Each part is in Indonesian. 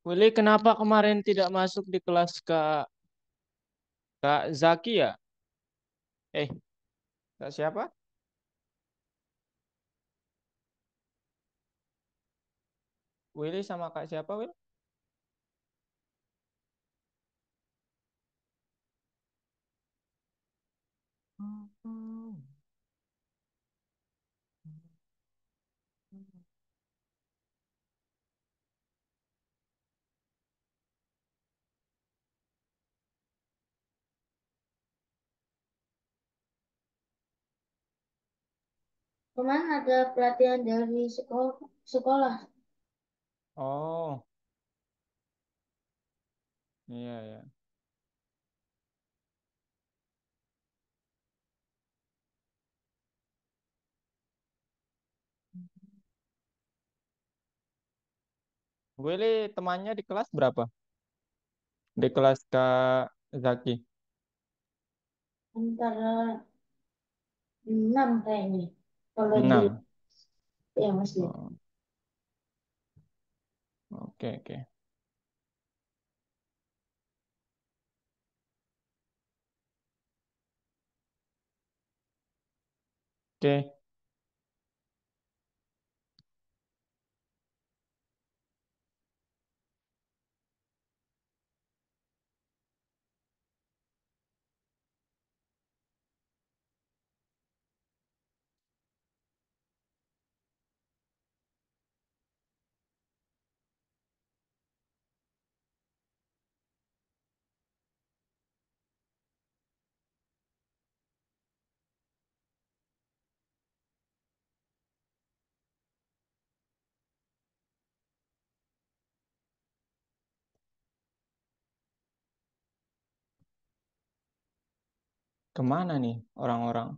Willy, kenapa kemarin tidak masuk di kelas Kak Zaki ya? Eh, Kak siapa? Willy sama Kak siapa, Will? Kemarin ada pelatihan dari sekolah. Oh, iya ya. Willy temannya di kelas berapa? Di kelas Kak Zaki. Antara 6 kayaknya. Kalau di 6. ya masih. Oh, oke oke. Oke, kemana nih orang-orang?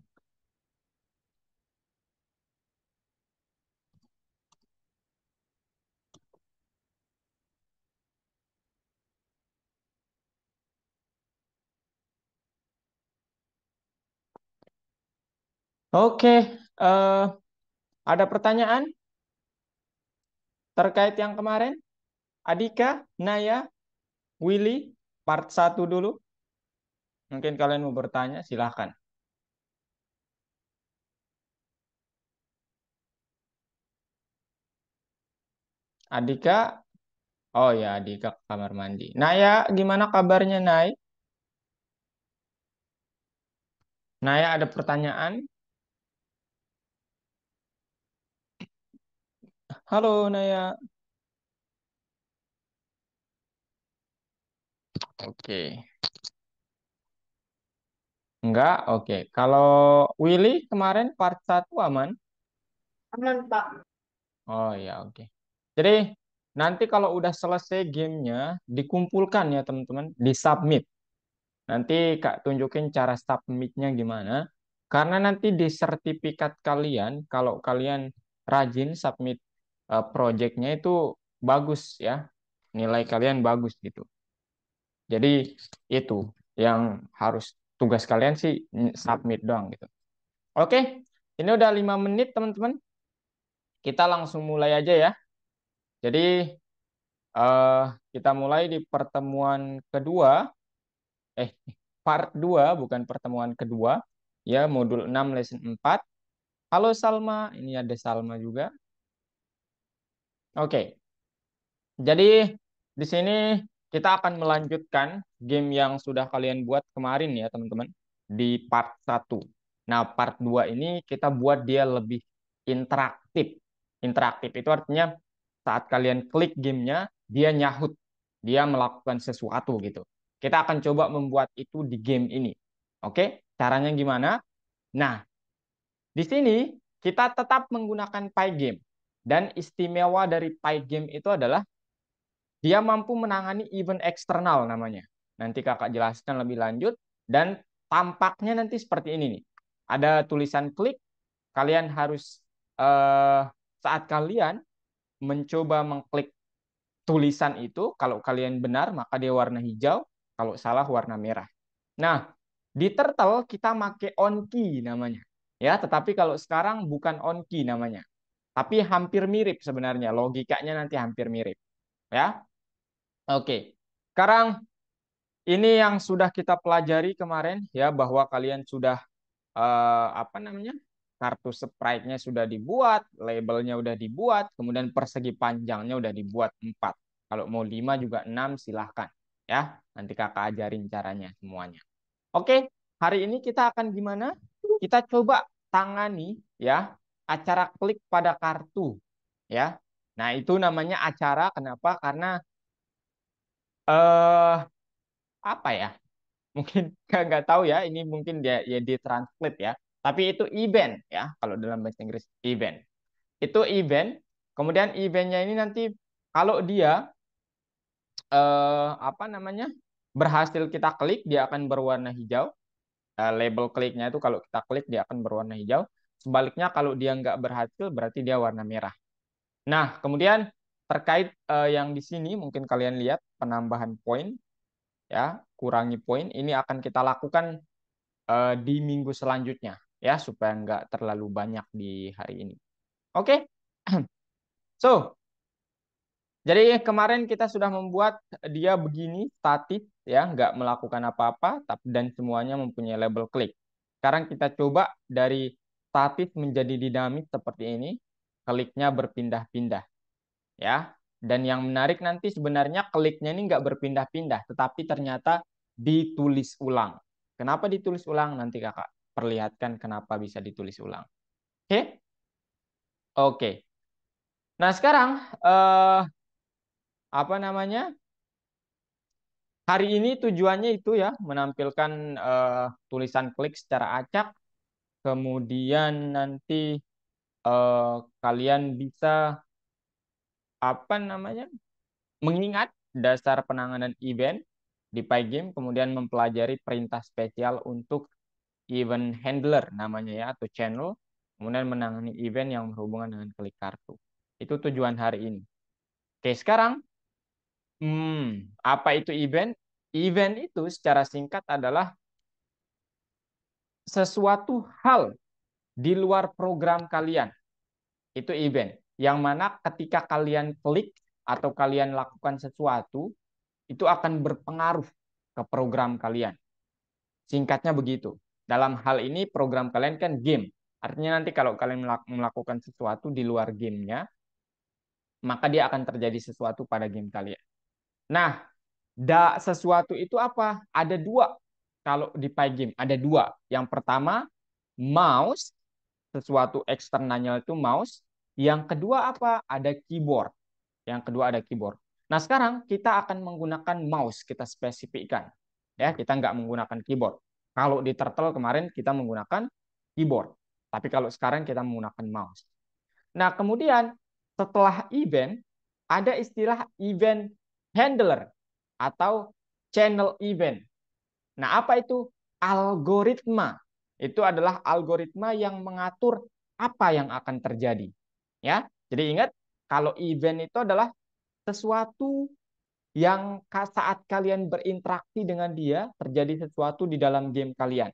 Oke, ada pertanyaan terkait yang kemarin? Adika, Naya, Willy, part 1 dulu. Mungkin kalian mau bertanya, silahkan. Adika, oh ya, Adika ke kamar mandi. Naya, gimana kabarnya, Nay? Naya ada pertanyaan? Halo, Naya. Oke. Enggak, oke. Kalau Willy kemarin part 1 aman? Aman, Pak. Oh ya, oke. Jadi, nanti kalau udah selesai gamenya, dikumpulkan ya, teman-teman, di-submit. Nanti Kak tunjukin cara submitnya gimana. Karena nanti di sertifikat kalian, kalau kalian rajin submit projectnya itu bagus ya. Nilai kalian bagus gitu. Jadi itu yang harus tugas kalian sih submit doang gitu. Oke, ini udah 5 menit teman-teman. Kita langsung mulai aja ya. Jadi eh, kita mulai di pertemuan kedua. Eh, part 2 bukan pertemuan kedua. Ya, modul 6 lesson 4. Halo Salma, ini ada Salma juga. Oke, jadi di sini kita akan melanjutkan game yang sudah kalian buat kemarin ya teman-teman di part 1. Nah, part 2 ini kita buat dia lebih interaktif. Interaktif itu artinya saat kalian klik gamenya, dia nyahut, dia melakukan sesuatu gitu. Kita akan coba membuat itu di game ini. Oke, caranya gimana? Nah, di sini kita tetap menggunakan Pygame. Dan istimewa dari Pygame itu adalah dia mampu menangani event eksternal namanya. Nanti kakak jelaskan lebih lanjut. Dan tampaknya nanti seperti ini nih. Ada tulisan klik, kalian harus saat kalian mencoba mengklik tulisan itu, kalau kalian benar maka dia warna hijau, kalau salah warna merah. Nah, di Turtle kita make on key namanya. Ya, tetapi kalau sekarang bukan on key namanya. Tapi hampir mirip sebenarnya, logikanya nanti hampir mirip. Ya. Oke. Sekarang ini yang sudah kita pelajari kemarin ya, bahwa kalian sudah apa namanya? Kartu sprite-nya sudah dibuat, labelnya udah dibuat, kemudian persegi panjangnya udah dibuat 4. Kalau mau 5 juga 6 silahkan ya. Nanti kakak ajarin caranya semuanya. Oke, hari ini kita akan gimana? Kita coba tangani ya acara klik pada kartu ya. Nah, itu namanya acara. Kenapa? Karena eh apa ya? Mungkin nggak tahu ya. Ini mungkin dia ya ditranslate ya. Tapi itu event ya. Kalau dalam bahasa Inggris event. Itu event. Kemudian eventnya ini nanti kalau dia apa namanya berhasil kita klik, dia akan berwarna hijau. Label kliknya itu kalau kita klik dia akan berwarna hijau. Sebaliknya kalau dia nggak berhasil berarti dia warna merah. Nah, kemudian terkait yang di sini mungkin kalian lihat penambahan poin ya, kurangi poin ini akan kita lakukan di minggu selanjutnya ya supaya nggak terlalu banyak di hari ini. Oke. So, jadi kemarin kita sudah membuat dia begini statis ya, nggak melakukan apa-apa dan semuanya mempunyai label klik. Sekarang kita coba dari statis menjadi dinamis seperti ini, kliknya berpindah-pindah ya. Dan yang menarik nanti sebenarnya kliknya ini nggak berpindah-pindah, tetapi ternyata ditulis ulang. Kenapa ditulis ulang? Nanti kakak perlihatkan kenapa bisa ditulis ulang. Oke? Oke. Nah sekarang apa namanya? Hari ini tujuannya itu ya menampilkan tulisan klik secara acak. Kemudian nanti kalian bisa apa namanya? Mengingat dasar penanganan event di Pygame, kemudian mempelajari perintah spesial untuk event handler namanya ya atau channel, kemudian menangani event yang berhubungan dengan klik kartu. Itu tujuan hari ini. Oke, sekarang apa itu event? Event itu secara singkat adalah sesuatu hal di luar program kalian. Itu event. Yang mana ketika kalian klik atau kalian lakukan sesuatu, itu akan berpengaruh ke program kalian. Singkatnya begitu. Dalam hal ini program kalian kan game. Artinya nanti kalau kalian melakukan sesuatu di luar gamenya, maka dia akan terjadi sesuatu pada game kalian. Nah, sesuatu itu apa? Ada dua. Kalau di Pygame ada dua. Yang pertama, mouse. Sesuatu eksternalnya itu mouse. Yang kedua apa? Ada keyboard. Yang kedua ada keyboard. Nah, sekarang kita akan menggunakan mouse, kita spesifikkan. Ya, kita nggak menggunakan keyboard. Kalau di Turtle kemarin kita menggunakan keyboard. Tapi kalau sekarang kita menggunakan mouse. Nah, kemudian setelah event, ada istilah event handler atau channel event. Nah, apa itu? Algoritma. Itu adalah algoritma yang mengatur apa yang akan terjadi. Ya, jadi ingat kalau event itu adalah sesuatu yang saat kalian berinteraksi dengan dia terjadi sesuatu di dalam game kalian.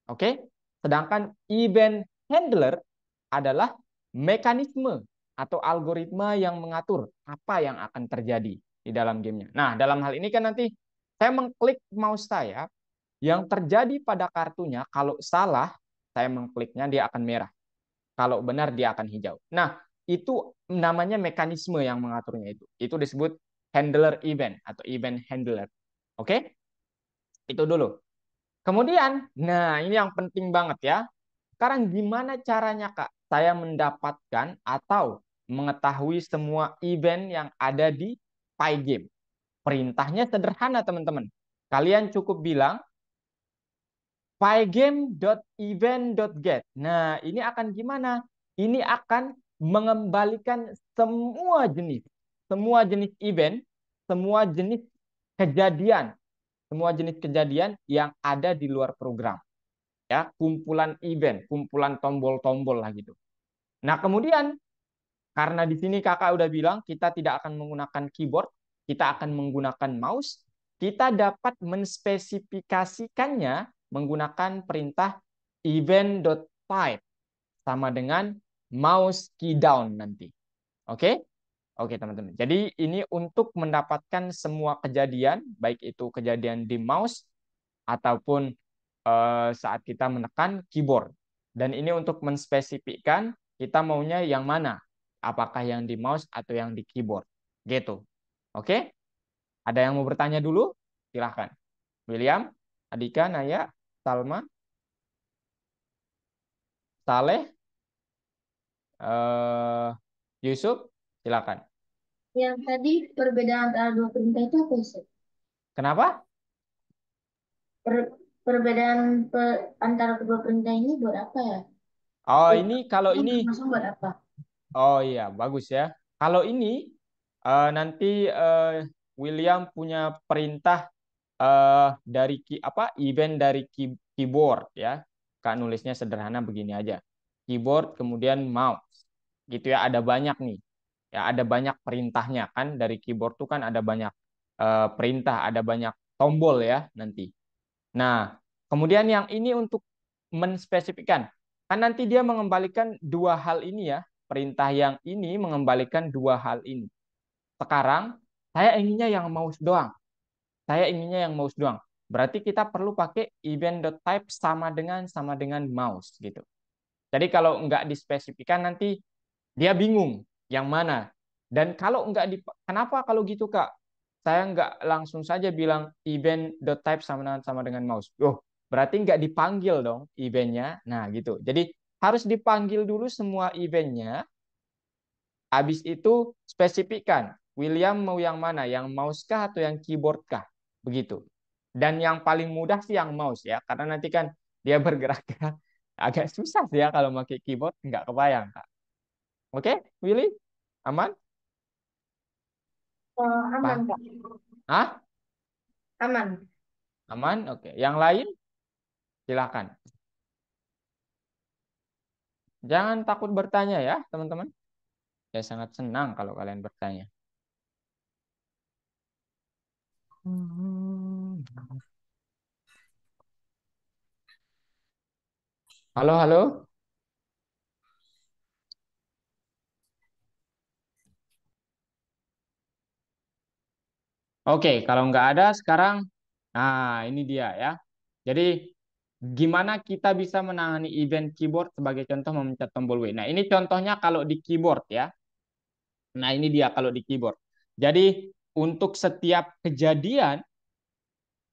Oke? Sedangkan event handler adalah mekanisme atau algoritma yang mengatur apa yang akan terjadi di dalam gamenya. Nah, dalam hal ini kan nanti saya mengklik mouse saya, yang terjadi pada kartunya kalau salah saya mengkliknya dia akan merah. Kalau benar dia akan hijau. Nah, itu namanya mekanisme yang mengaturnya itu. Itu disebut handler event atau event handler. Oke? Itu dulu. Kemudian, nah ini yang penting banget ya. Sekarang gimana caranya Kak saya mendapatkan atau mengetahui semua event yang ada di Pygame? Perintahnya sederhana teman-teman. Kalian cukup bilang pygame.event.get. Nah, ini akan gimana? Ini akan mengembalikan semua jenis event, semua jenis kejadian, semua jenis kejadian yang ada di luar program. Ya, kumpulan event, kumpulan tombol-tombol lah gitu. Nah, kemudian karena di sini kakak udah bilang kita tidak akan menggunakan keyboard, kita akan menggunakan mouse, kita dapat menspesifikasikannya menggunakan perintah event.type sama dengan mouse key down nanti. Oke? Oke, teman-teman. Jadi ini untuk mendapatkan semua kejadian, baik itu kejadian di mouse ataupun saat kita menekan keyboard. Dan ini untuk menspesifikkan kita maunya yang mana, apakah yang di mouse atau yang di keyboard. Gitu. Oke? Ada yang mau bertanya dulu? Silahkan. William, Adika, Naya, Salma, Saleh, Yusuf, silakan. Yang tadi perbedaan antara dua perintah itu apa sih? Kenapa? Perbedaan antara kedua perintah ini buat apa ya? Oh, Buat ini kalau ini ini, bermaksud buat apa? oh iya, bagus ya. Kalau ini nanti William punya perintah dari apa event dari keyboard ya. Kak nulisnya sederhana begini aja. Keyboard kemudian mouse. Gitu ya, ada banyak nih. Ya, ada banyak perintahnya kan dari keyboard tuh kan ada banyak perintah, ada banyak tombol ya nanti. Nah, kemudian yang ini untuk menspesifikkan. Kan nanti dia mengembalikan dua hal ini ya. Perintah yang ini mengembalikan dua hal ini. Sekarang saya inginnya yang mouse doang. Saya inginnya yang mouse doang. Berarti kita perlu pakai event.type sama dengan mouse gitu. Jadi kalau nggak dispesifikan nanti dia bingung yang mana. Dan kalau nggak di, kenapa kalau gitu Kak? Saya nggak langsung saja bilang event.type sama dengan mouse. Oh, berarti nggak dipanggil dong eventnya. Nah gitu. Jadi harus dipanggil dulu semua eventnya. Habis itu spesifikkan. William mau yang mana? Yang mouse kah atau yang keyboard kah? Begitu. Dan yang paling mudah sih yang mouse ya. Karena nanti kan dia bergerak agak susah sih ya kalau pakai keyboard. Nggak kebayang Kak. Oke, Willy? Aman? Aman, Pak? Kak. Hah? Aman. Aman? Oke. Yang lain? Silakan. Jangan takut bertanya ya, teman-teman. Saya sangat senang kalau kalian bertanya. Halo, halo. Oke, kalau nggak ada sekarang, nah ini dia ya. Jadi gimana kita bisa menangani event keyboard sebagai contoh memencet tombol W. Nah ini contohnya kalau di keyboard ya. Nah ini dia kalau di keyboard. Jadi untuk setiap kejadian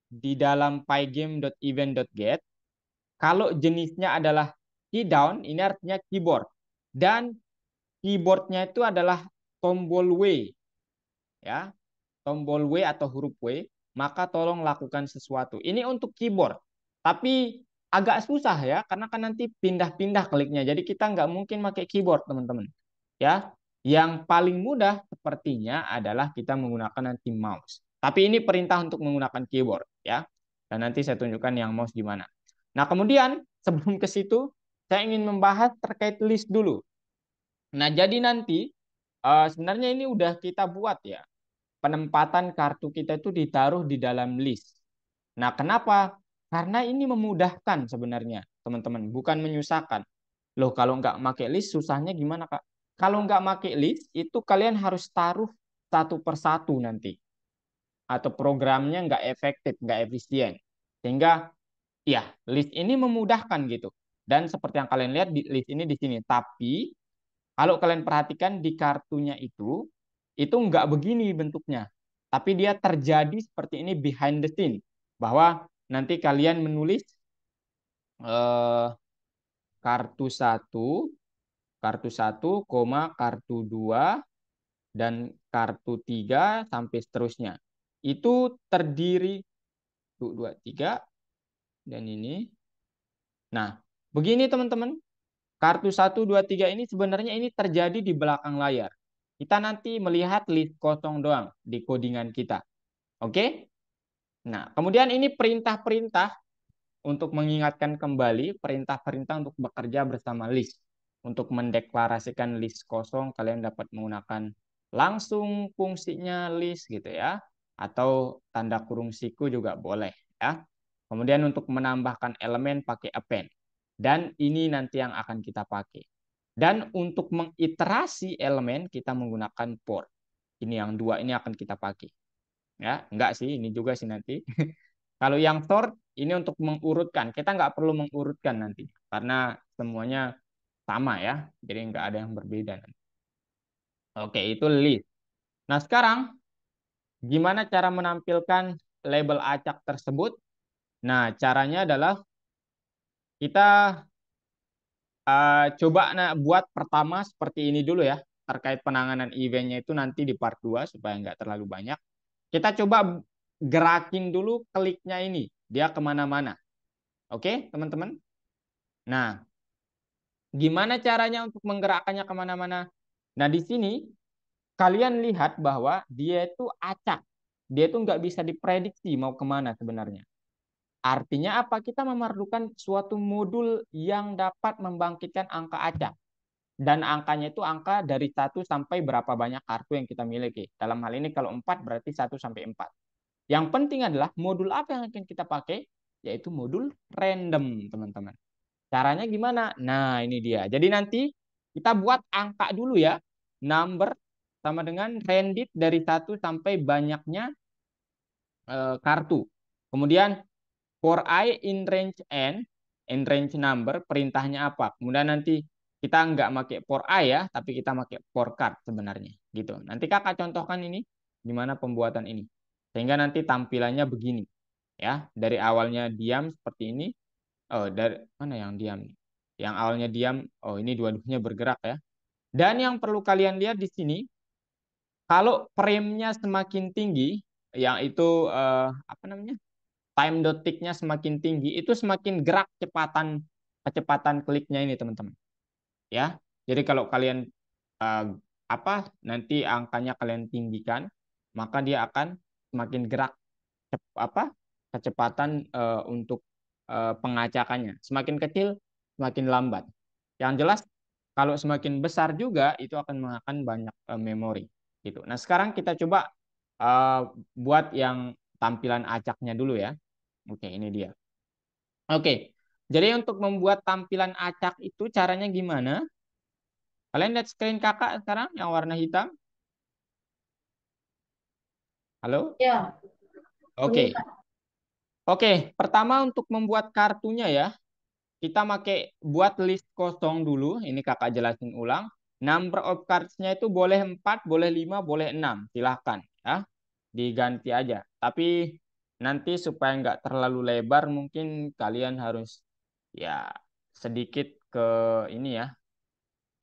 di dalam pygame.event.get, kalau jenisnya adalah key down, ini artinya keyboard. Dan keyboardnya itu adalah tombol W ya, tombol W atau huruf W, maka tolong lakukan sesuatu. Ini untuk keyboard. Tapi agak susah ya, karena kan nanti pindah-pindah kliknya. Jadi kita nggak mungkin pakai keyboard, teman-teman. Ya, yang paling mudah sepertinya adalah kita menggunakan nanti mouse. Tapi ini perintah untuk menggunakan keyboard ya. Dan nanti saya tunjukkan yang mouse gimana. Nah, kemudian sebelum ke situ, saya ingin membahas terkait list dulu. Nah, jadi nanti sebenarnya ini udah kita buat ya, penempatan kartu kita itu ditaruh di dalam list. Nah, kenapa? Karena ini memudahkan sebenarnya, teman-teman, bukan menyusahkan. Loh, kalau nggak pakai list, susahnya gimana, Kak? Kalau nggak pakai list, itu kalian harus taruh satu persatu nanti. Atau programnya nggak efektif, nggak efisien. Sehingga, ya, list ini memudahkan gitu. Dan seperti yang kalian lihat, di list ini di sini. Tapi, kalau kalian perhatikan di kartunya itu nggak begini bentuknya. Tapi dia terjadi seperti ini behind the scene. Bahwa nanti kalian menulis eh, kartu satu, kartu satu, kartu 2 dan kartu 3 sampai seterusnya. Itu terdiri 2, 3 dan ini. Nah, begini teman-teman. Kartu satu 2 3 ini sebenarnya ini terjadi di belakang layar. Kita nanti melihat list kosong doang di codingan kita. Oke? Nah, kemudian ini perintah-perintah untuk mengingatkan kembali, perintah-perintah untuk bekerja bersama list. Untuk mendeklarasikan list kosong, kalian dapat menggunakan langsung fungsinya list gitu ya. Atau tanda kurung siku juga boleh ya. Kemudian untuk menambahkan elemen pakai append. Dan ini nanti yang akan kita pakai. Dan untuk mengiterasi elemen kita menggunakan port. Ini yang dua ini akan kita pakai. Ya, enggak sih, ini juga sih nanti. Kalau yang sort ini untuk mengurutkan. Kita nggak perlu mengurutkan nanti karena semuanya sama ya. Jadi nggak ada yang berbeda nanti. Oke, itu list. Nah, sekarang gimana cara menampilkan label acak tersebut? Nah, caranya adalah kita coba buat pertama seperti ini dulu ya. Terkait penanganan eventnya itu nanti di part 2 supaya nggak terlalu banyak. Kita coba gerakin dulu kliknya ini. Dia kemana-mana. Oke, teman-teman? Nah, gimana caranya untuk menggerakkannya kemana-mana? Nah, di sini kalian lihat bahwa dia itu acak. Dia itu nggak bisa diprediksi mau kemana sebenarnya. Artinya apa? Kita memerlukan suatu modul yang dapat membangkitkan angka acak. Dan angkanya itu angka dari 1 sampai berapa banyak kartu yang kita miliki. Dalam hal ini kalau 4 berarti 1 sampai 4. Yang penting adalah modul apa yang akan kita pakai? Yaitu modul random, teman-teman. Caranya gimana? Nah, ini dia. Jadi nanti kita buat angka dulu ya. Number sama dengan random dari 1 sampai banyaknya kartu. Kemudian for I in range n, in range number, perintahnya apa? Kemudian nanti kita nggak pakai for I ya, tapi kita pakai for card sebenarnya. Gitu. Nanti kakak contohkan ini, gimana pembuatan ini. Sehingga nanti tampilannya begini. Ya, dari awalnya diam seperti ini. Oh, dari mana yang diam? Yang awalnya diam, oh ini dua-duanya bergerak ya. Dan yang perlu kalian lihat di sini, kalau frame-nya semakin tinggi, yang itu apa namanya? Time detiknya semakin tinggi, itu semakin gerak kecepatan kliknya ini teman-teman. Ya, jadi kalau kalian eh, apa nanti angkanya kalian tinggikan, maka dia akan semakin gerak apa kecepatan untuk pengacakannya. Semakin kecil, semakin lambat. Yang jelas kalau semakin besar juga itu akan memakan banyak memori gitu. Nah, sekarang kita coba eh, buat yang tampilan acaknya dulu ya. Oke, ini dia. Oke. Jadi untuk membuat tampilan acak itu caranya gimana? Kalian lihat screen kakak sekarang yang warna hitam? Halo? Ya, boleh Oke. Kak. Oke, pertama untuk membuat kartunya ya, kita pakai buat list kosong dulu. Ini kakak jelasin ulang. Number of cards-nya itu boleh 4, boleh 5, boleh 6. Silahkan ya. Diganti aja. Tapi nanti supaya nggak terlalu lebar mungkin kalian harus ya sedikit ke ini ya.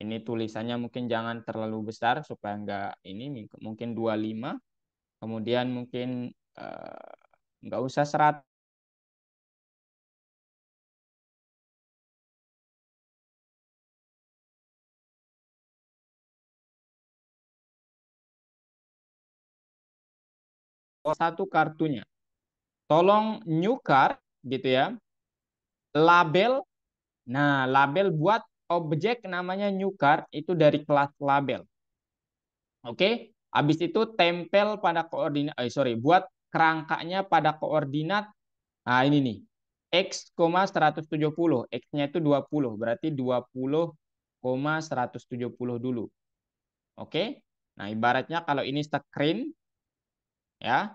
Ini tulisannya mungkin jangan terlalu besar supaya nggak ini mungkin 25. Kemudian mungkin nggak usah 100. Satu kartunya. Tolong new card gitu ya. Label. Nah, label buat objek namanya new card itu dari kelas label. Oke. Habis itu tempel pada koordinat buat kerangkanya pada koordinat. Nah, ini nih. X, 170. X-nya itu 20. Berarti 20,170 dulu. Oke. Nah, ibaratnya kalau ini screen ya,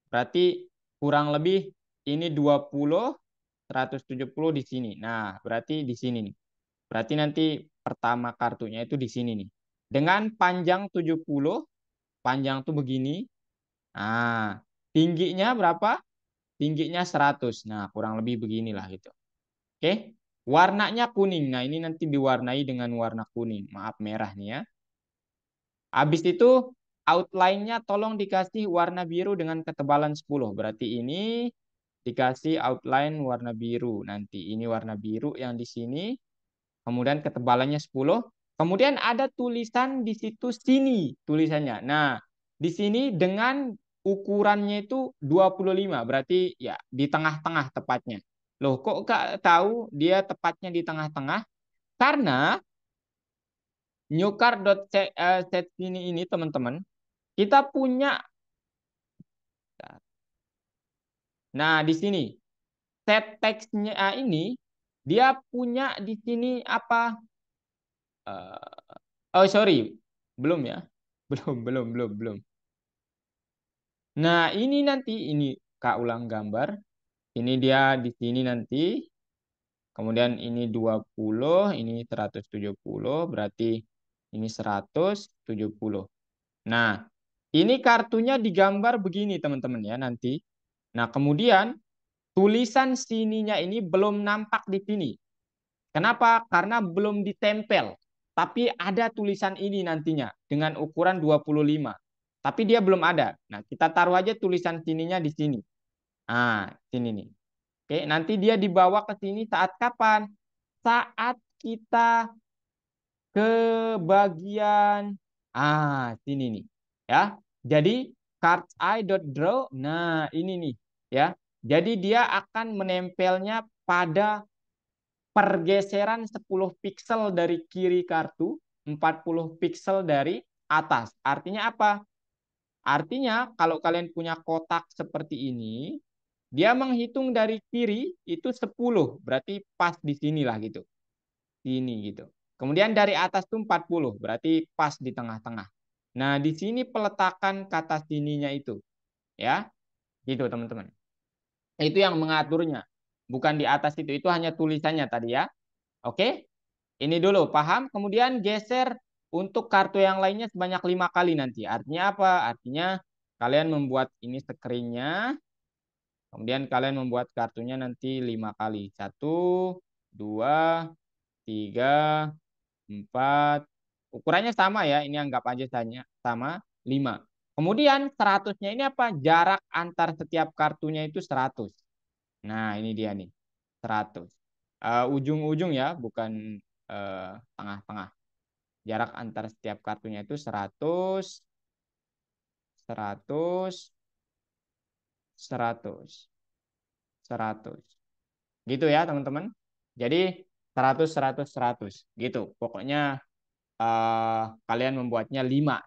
berarti kurang lebih ini 20, 170 di sini. Nah, berarti di sini nih. Berarti nanti pertama kartunya itu di sini nih. Dengan panjang 70, panjang tuh begini. Nah, tingginya berapa? Tingginya 100. Nah, kurang lebih beginilah gitu. Oke. Warnanya kuning. Nah, ini nanti diwarnai dengan warna kuning. Maaf merah nih ya. Habis itu outline-nya tolong dikasih warna biru dengan ketebalan 10. Berarti ini dikasih outline warna biru. Nanti ini warna biru yang di sini. Kemudian ketebalannya 10. Kemudian ada tulisan di situ sini tulisannya. Nah, di sini dengan ukurannya itu 25. Berarti ya di tengah-tengah tepatnya. Loh, kok Kak tahu dia tepatnya di tengah-tengah? Karena newcard.set ini teman-teman, kita punya. Nah, di sini set teksnya ini dia punya di sini apa? Oh sorry, belum ya. Belum. Nah, ini nanti, ini Kak ulang gambar. Ini dia di sini nanti. Kemudian ini 20, ini 170, berarti ini 170. Nah, ini kartunya digambar begini teman-teman ya nanti. Nah, kemudian tulisan sininya ini belum nampak di sini. Kenapa? Karena belum ditempel. Tapi ada tulisan ini nantinya dengan ukuran 25. Tapi dia belum ada. Nah, kita taruh aja tulisan sininya di sini. Ah, sini nih. Oke, nanti dia dibawa ke sini saat kapan? Saat kita ke bagian sini nih. Ya. Jadi cards eye.draw. Nah, ini nih, ya. Jadi dia akan menempelnya pada pergeseran 10 piksel dari kiri kartu, 40 piksel dari atas. Artinya apa? Artinya kalau kalian punya kotak seperti ini, dia menghitung dari kiri itu 10, berarti pas di sinilah gitu. Sini gitu. Kemudian dari atas tuh 40, berarti pas di tengah-tengah. Nah, di sini peletakan kata sininya itu, ya. Gitu, teman-teman. Itu yang mengaturnya. Bukan di atas itu hanya tulisannya tadi ya. Oke? Ini dulu, paham? Kemudian geser untuk kartu yang lainnya sebanyak 5 kali nanti. Artinya apa? Artinya kalian membuat ini screen-nya, kemudian kalian membuat kartunya nanti 5 kali. 1, 2, 3, 4. Ukurannya sama ya, ini anggap aja sama 5. Kemudian 100-nya ini apa? Jarak antar setiap kartunya itu 100. Nah, ini dia nih. 100. Ujung-ujung ya, bukan tengah-tengah. Jarak antar setiap kartunya itu 100, 100, 100, 100. Gitu ya, teman-teman. Jadi 100, 100, 100. Gitu. Pokoknya kalian membuatnya 5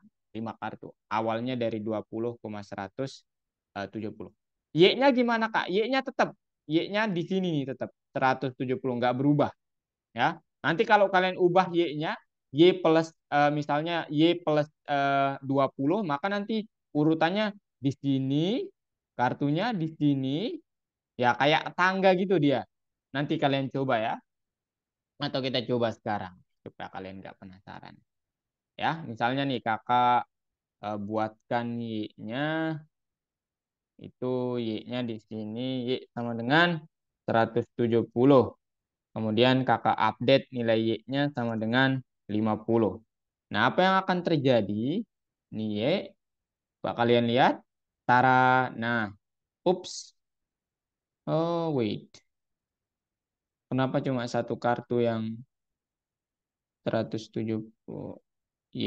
kartu. Awalnya dari 20,170. Y-nya gimana, Kak? Y-nya tetap. Y-nya di sini nih tetap 170, nggak berubah ya. Nanti kalau kalian ubah Y-nya, Y plus misalnya Y plus 20, maka nanti urutannya di sini, kartunya di sini, ya kayak tangga gitu dia. Nanti kalian coba ya, atau kita coba sekarang supaya kalian nggak penasaran. Ya, misalnya nih kakak buatkan Y-nya, itu Y-nya di sini, Y sama dengan 170. Kemudian kakak update nilai Y-nya sama dengan 50. Nah, apa yang akan terjadi? Nih Y, Pak kalian lihat. Tara, nah, ups. Oh, wait. Kenapa cuma satu kartu yang 170 Y?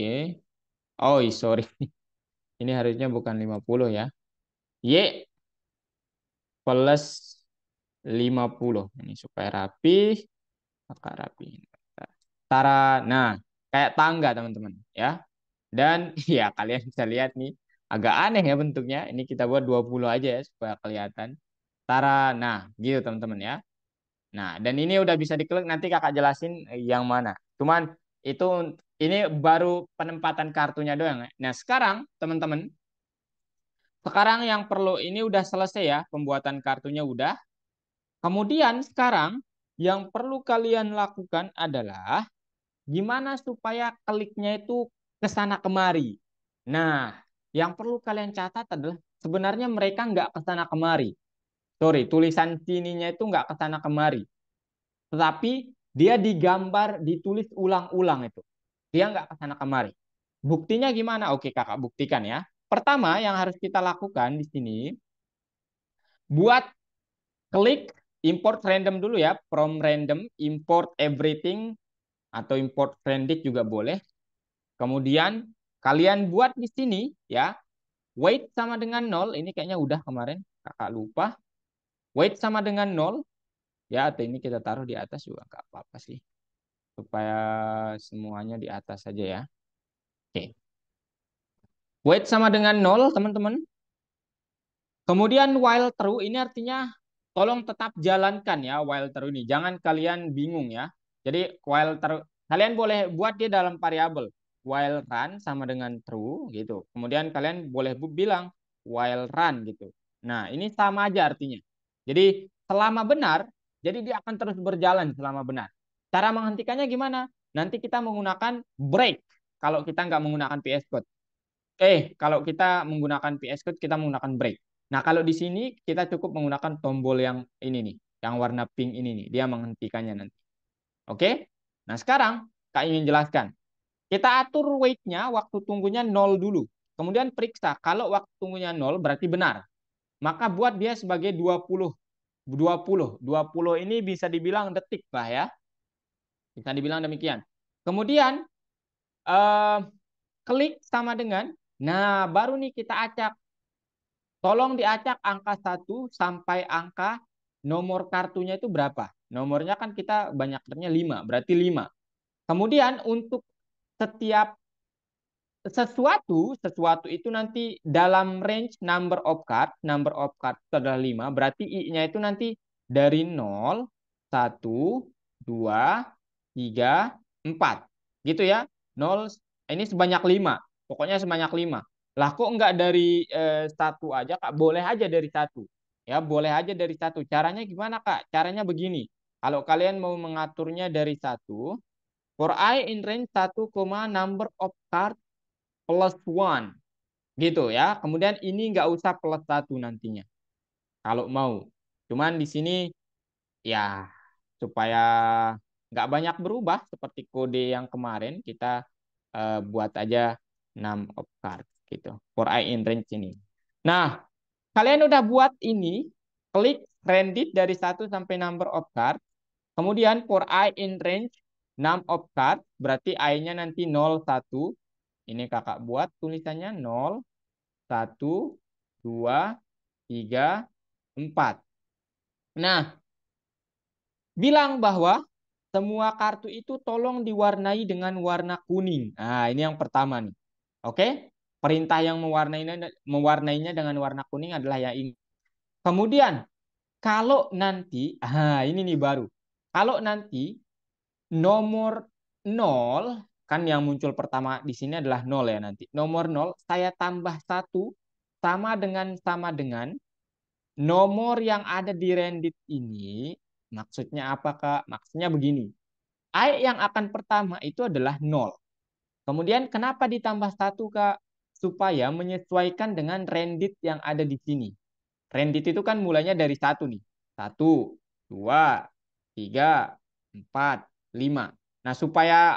Oh, sorry. Ini harusnya bukan 50 ya. Y plus 50. Ini supaya rapi. Kakak rapi. Tara, nah, kayak tangga teman-teman ya. Dan ya kalian bisa lihat nih, agak aneh ya bentuknya. Ini kita buat 20 aja ya supaya kelihatan. Tara, nah gitu teman-teman ya. Nah, dan ini udah bisa diklik, nanti kakak jelasin yang mana. Cuman itu ini baru penempatan kartunya doang ya. Nah, sekarang teman-teman, sekarang yang perlu ini udah selesai ya, pembuatan kartunya udah. Kemudian sekarang yang perlu kalian lakukan adalah gimana supaya kliknya itu ke sana kemari. Nah, yang perlu kalian catat adalah sebenarnya mereka nggak ke sana kemari. Sorry, tulisan sininya itu nggak ke sana kemari. Tetapi dia digambar, ditulis ulang-ulang itu. Dia nggak ke sana kemari. Buktinya gimana? Oke, kakak buktikan ya. Pertama yang harus kita lakukan di sini, buat klik import random dulu ya. From random, import everything, atau import friended juga boleh. Kemudian kalian buat di sini ya, weight sama dengan 0. Ini kayaknya udah kemarin, kakak lupa. Weight sama dengan 0 ya, atau ini kita taruh di atas juga nggak apa-apa sih. Supaya semuanya di atas saja ya. Oke. Weight sama dengan 0, teman-teman. Kemudian while true ini artinya tolong tetap jalankan ya while true ini. Jangan kalian bingung ya. Jadi while true kalian boleh buat dia dalam variabel. while run sama dengan true gitu. Kemudian kalian boleh bilang while run gitu. Nah, ini sama aja artinya. Jadi selama benar, jadi dia akan terus berjalan selama benar. Cara menghentikannya gimana? Nanti kita menggunakan break kalau kita nggak menggunakan VS Code. Kalau kita menggunakan VS Code, kita menggunakan break. Nah, kalau di sini kita cukup menggunakan tombol yang ini nih, yang warna pink ini nih, dia menghentikannya nanti. Oke? Nah, sekarang Kak ingin jelaskan. Kita atur wait-nya, waktu tunggunya 0 dulu. Kemudian periksa, kalau waktu tunggunya 0 berarti benar. Maka buat dia sebagai 20. 20. 20 ini bisa dibilang detik lah ya. Bisa dibilang demikian. Kemudian eh, klik sama dengan, nah baru nih kita acak. Tolong diacak angka 1 sampai angka nomor kartunya itu berapa. Nomornya kan kita banyak kartunya 5, berarti 5. Kemudian untuk setiap sesuatu itu nanti dalam range number of card itu adalah 5, berarti i-nya itu nanti dari 0, 1, 2, 3, 4 gitu ya. 0 ini sebanyak 5, pokoknya sebanyak 5 lah. Kok enggak dari 1 aja Kak? Boleh aja dari 1 ya, boleh aja dari 1. Caranya gimana Kak? Caranya begini, kalau kalian mau mengaturnya dari 1, for I in range 1, number of card plus one gitu ya. Kemudian ini nggak usah plus 1 nantinya kalau mau. Cuman di sini ya supaya nggak banyak berubah seperti kode yang kemarin, kita buat aja 6 of cards gitu. For I in range ini. Nah, kalian udah buat ini, klik random dari 1 sampai number of cards. Kemudian for I in range 6 of cards, berarti I-nya nanti 0, 1. Ini kakak buat tulisannya 0, 1, 2, 3, 4. Nah, bilang bahwa semua kartu itu tolong diwarnai dengan warna kuning. Nah, ini yang pertama nih. Oke? Perintah yang mewarnainya dengan warna kuning adalah yang ini. Kemudian, kalau nanti, ini nih baru. Kalau nanti nomor 0, kan yang muncul pertama di sini adalah 0 ya nanti. Nomor 0 saya tambah 1 sama dengan nomor yang ada di Reddit ini. Maksudnya apa Kak? Maksudnya begini. I yang akan pertama itu adalah 0. Kemudian kenapa ditambah 1 Kak? Supaya menyesuaikan dengan Reddit yang ada di sini. Reddit itu kan mulainya dari 1 nih. 1, 2, 3, 4, 5. Nah, supaya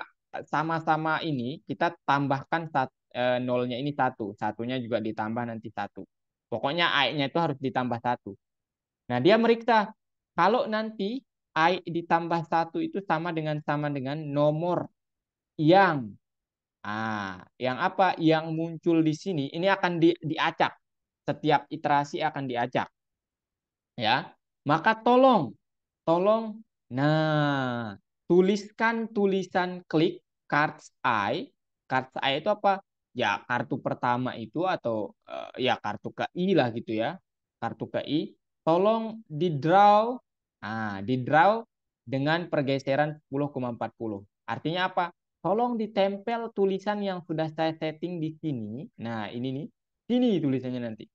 sama-sama ini kita tambahkan nolnya ini 1. Satunya juga ditambah nanti 1. Pokoknya I-nya itu harus ditambah 1. Nah, dia meriksa kalau nanti I ditambah 1 itu sama dengan nomor yang yang apa? Yang muncul di sini ini akan diacak. Setiap iterasi akan diacak. Ya. Maka tolong tuliskan tulisan klik cards I. Cards I itu apa? Ya, kartu pertama itu atau ya kartu KI lah gitu ya. Kartu KI tolong di draw dengan pergeseran 10,40. Artinya apa? Tolong ditempel tulisan yang sudah saya setting di sini. Nah, ini nih. Sini tulisannya nanti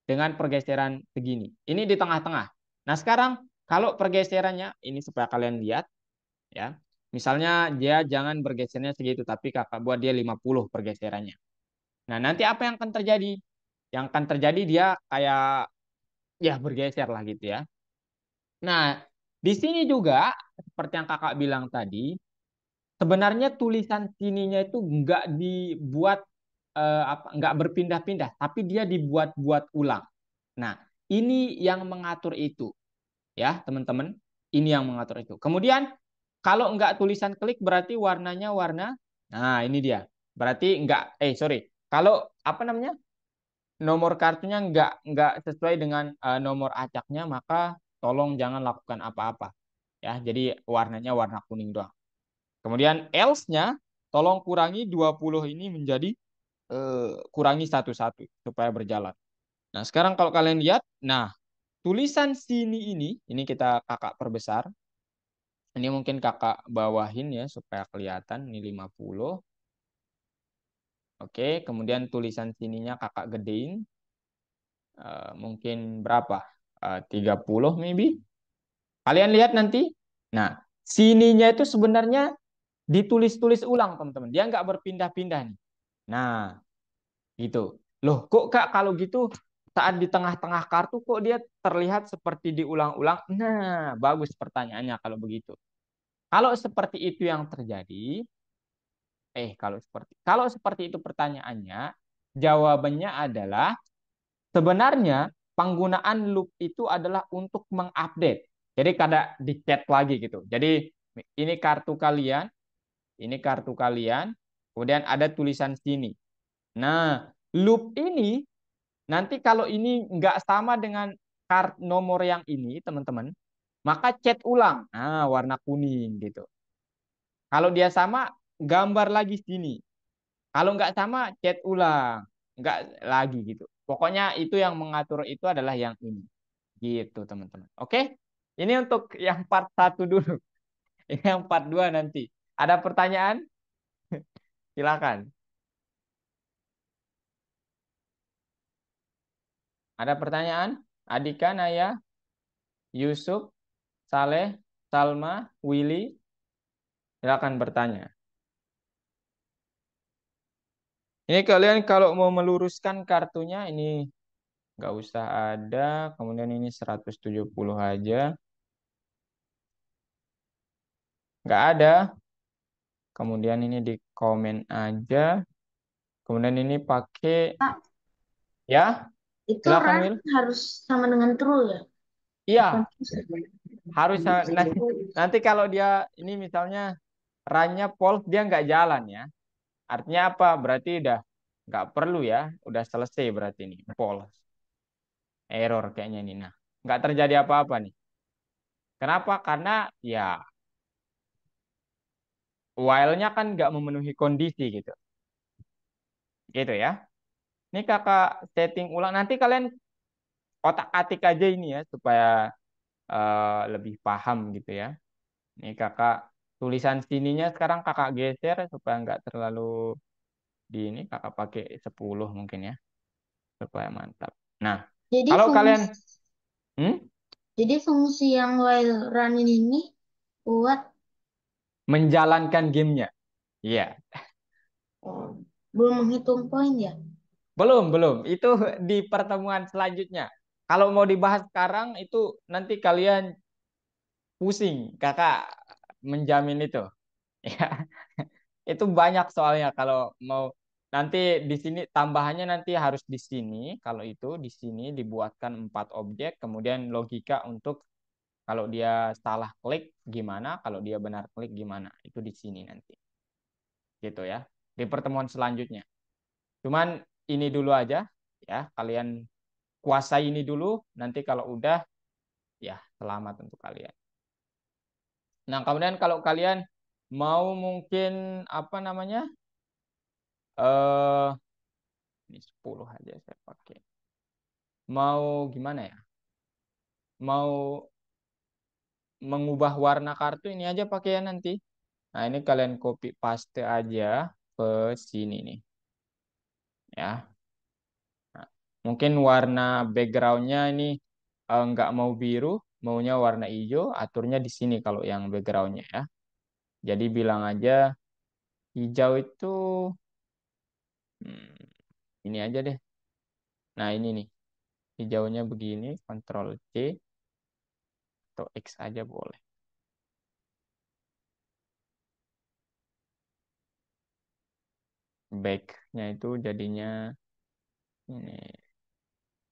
dengan pergeseran segini. Ini di tengah-tengah. Nah, sekarang kalau pergeserannya ini supaya kalian lihat ya. Misalnya dia jangan bergesernya segitu, tapi kakak buat dia 50 pergeserannya. Nah, nanti apa yang akan terjadi? Yang akan terjadi dia kayak ya bergeser lah gitu ya. Nah, di sini juga seperti yang kakak bilang tadi, sebenarnya tulisan sininya itu nggak dibuat nggak berpindah-pindah, tapi dia dibuat-buat ulang. Nah, ini yang mengatur itu ya teman-teman. Ini yang mengatur itu. Kemudian kalau nggak tulisan klik berarti warnanya warna. Nah, ini dia. Berarti nggak. Sorry. Kalau apa namanya? Nomor kartunya nggak sesuai dengan nomor acaknya, maka tolong jangan lakukan apa-apa. Ya, jadi warnanya warna kuning doang. Kemudian else-nya tolong kurangi 20 ini menjadi kurangi 1-1 supaya berjalan. Nah, sekarang kalau kalian lihat, nah, tulisan sini ini kita kakak perbesar. Ini mungkin kakak bawahin ya supaya kelihatan. Ini 50. Oke, kemudian tulisan sininya kakak gedein. Mungkin berapa? 30 maybe. Kalian lihat nanti. Nah, sininya itu sebenarnya ditulis-tulis ulang, teman-teman. Dia nggak berpindah-pindah nih. Nah, gitu. Loh, kok Kak kalau gitu saat di tengah-tengah kartu kok dia terlihat seperti diulang-ulang? Nah, bagus pertanyaannya kalau begitu. Kalau seperti itu yang terjadi, kalau seperti itu pertanyaannya, jawabannya adalah sebenarnya penggunaan loop itu adalah untuk mengupdate. Jadi kada dicet lagi gitu. Jadi ini kartu kalian, kemudian ada tulisan sini. Nah, loop ini nanti kalau ini nggak sama dengan nomor yang ini, teman-teman, maka chat ulang. Nah, warna kuning gitu. Kalau dia sama, gambar lagi sini. Kalau nggak sama, chat ulang. Nggak lagi gitu. Pokoknya itu yang mengatur itu adalah yang ini. Gitu, teman-teman. Oke? Ini untuk yang part 1 dulu. Ini yang part 2 nanti. Ada pertanyaan? Silakan. Ada pertanyaan? Adika, Naya, Yusuf, Saleh, Salma, Willy, silakan bertanya. Ini kalian kalau mau meluruskan kartunya ini nggak usah ada, kemudian ini 170 aja. Nggak ada. Kemudian ini di komen aja. Kemudian ini pakai Pak, ya, itu silakan run Will. harus sama dengan true ya? Bukan Iya, terus. harus nanti kalau dia ini misalnya runnya false dia nggak jalan ya. Artinya apa? Berarti udah nggak perlu ya, udah selesai berarti ini false error kayaknya ini. Nah, nggak terjadi apa-apa nih. Kenapa? Karena ya while-nya kan nggak memenuhi kondisi gitu. Gitu ya. Ini kakak setting ulang. Nanti kalian otak-atik aja ini ya supaya lebih paham gitu ya. Ini kakak tulisan sininya sekarang kakak geser supaya nggak terlalu di ini kakak pakai 10 mungkin ya supaya mantap. Nah, Jadi kalau kalian fungsi hmm, jadi fungsi yang while running ini buat menjalankan gamenya, iya, belum menghitung poin ya. belum, itu di pertemuan selanjutnya. Kalau mau dibahas sekarang itu nanti kalian pusing, kakak menjamin itu. Ya, itu banyak soalnya kalau mau nanti di sini tambahannya nanti harus di sini. Kalau itu di sini dibuatkan 4 objek, kemudian logika untuk kalau dia salah klik gimana, kalau dia benar klik gimana. Itu di sini nanti. Gitu ya. Di pertemuan selanjutnya. Cuman ini dulu aja ya, kalian kuasai ini dulu, nanti kalau udah ya selamat untuk kalian. Nah, kemudian kalau kalian mau mungkin apa namanya? Eh ini 10 aja saya pakai. Mau gimana ya? Mau mengubah warna kartu ini aja pakai ya nanti. Nah, ini kalian copy paste aja ke sini nih. Ya. Nah, mungkin warna backgroundnya ini nggak mau biru, maunya warna hijau, aturnya di sini kalau yang backgroundnya ya. Jadi bilang aja hijau itu hmm, ini aja deh. Nah, ini nih. Hijaunya begini, Ctrl C atau X aja boleh. Back-nya itu jadinya ini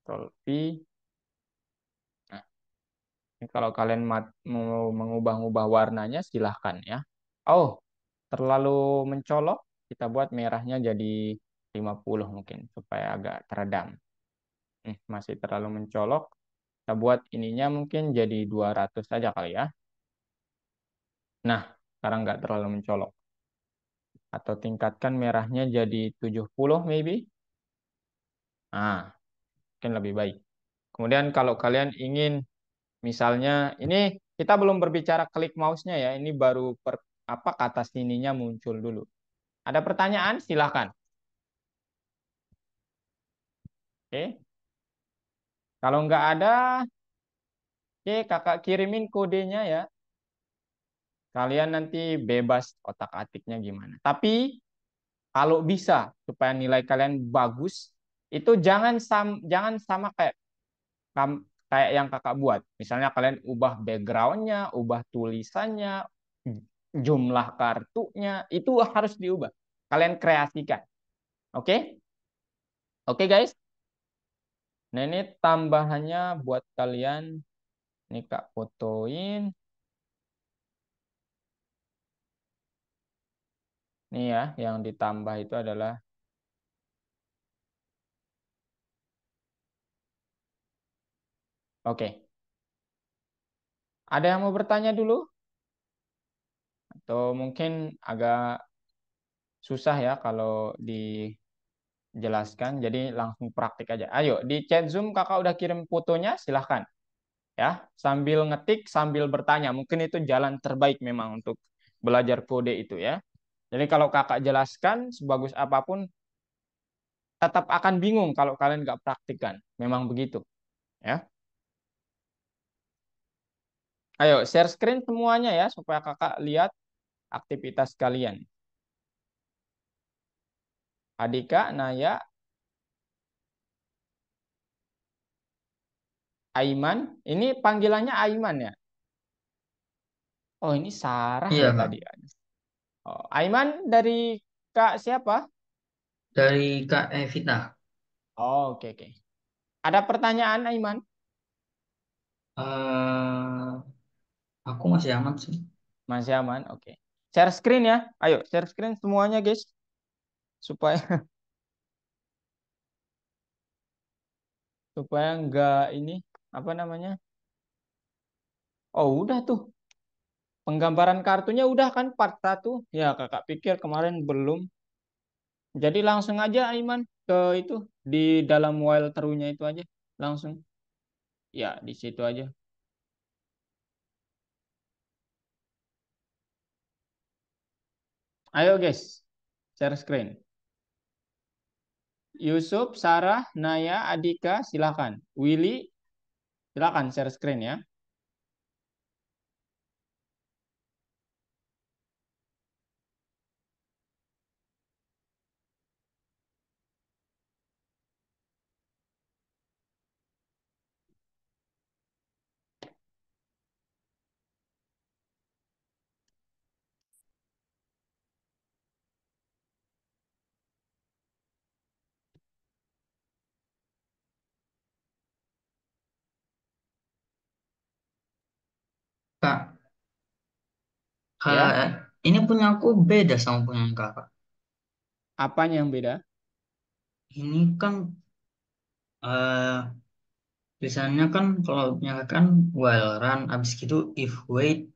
Ctrl V. Nah, ini kalau kalian mau mengubah-ubah warnanya silahkan ya. Oh, terlalu mencolok, kita buat merahnya jadi 50 mungkin supaya agak teredam. Masih terlalu mencolok, kita buat ininya mungkin jadi 200 saja kali ya. Nah, sekarang nggak terlalu mencolok. Atau tingkatkan merahnya jadi 70 maybe. Nah, mungkin lebih baik. Kemudian kalau kalian ingin misalnya ini kita belum berbicara klik mouse-nya ya, ini baru apa kata sininya muncul dulu. Ada pertanyaan? Silahkan. Oke. Kalau nggak ada, oke, kakak kirimin kodenya ya. Kalian nanti bebas otak-atiknya gimana. Tapi kalau bisa supaya nilai kalian bagus, itu jangan sama kayak kayak yang kakak buat. Misalnya kalian ubah backgroundnya, ubah tulisannya, jumlah kartunya, itu harus diubah. Kalian kreasikan. Oke? Oke guys. Nah ini tambahannya buat kalian. Ini kak fotoin. Nih ya, yang ditambah itu adalah. Oke. Ada yang mau bertanya dulu? Atau mungkin agak susah ya kalau dijelaskan. Jadi langsung praktik aja. Ayo, di chat Zoom kakak udah kirim fotonya, silahkan. Ya, sambil ngetik, sambil bertanya. Mungkin itu jalan terbaik memang untuk belajar kode itu ya. Jadi kalau kakak jelaskan sebagus apapun, tetap akan bingung kalau kalian nggak praktikkan. Memang begitu. Ya. Ayo, share screen semuanya ya, supaya kakak lihat aktivitas kalian. Adika, Naya, Aiman. Ini panggilannya Aiman ya? Oh, ini Sarah Iya, ya Kak. tadi. Oh, Aiman dari Kak siapa? Dari Kak Evita. Oh, oke, oke. Ada pertanyaan, Aiman? eh aku masih aman sih. Masih aman, oke. Share screen ya. Ayo, share screen semuanya, guys. Supaya supaya nggak ini, apa namanya? Oh, udah tuh. Penggambaran kartunya udah kan part satu. Ya, kakak pikir kemarin belum. Jadi langsung aja, Aiman, ke itu. Di dalam while true-nya itu aja. Langsung. Ya, di situ aja. Ayo, guys. Share screen. Yusuf, Sarah, Naya, Adika, silakan. Willy, silakan share screen ya. Kak, Ya, ini punya aku beda sama punya Kakak. apanya yang beda? Ini kan eh tulisannya kan kalau punya Kakak kan while run abis gitu if wait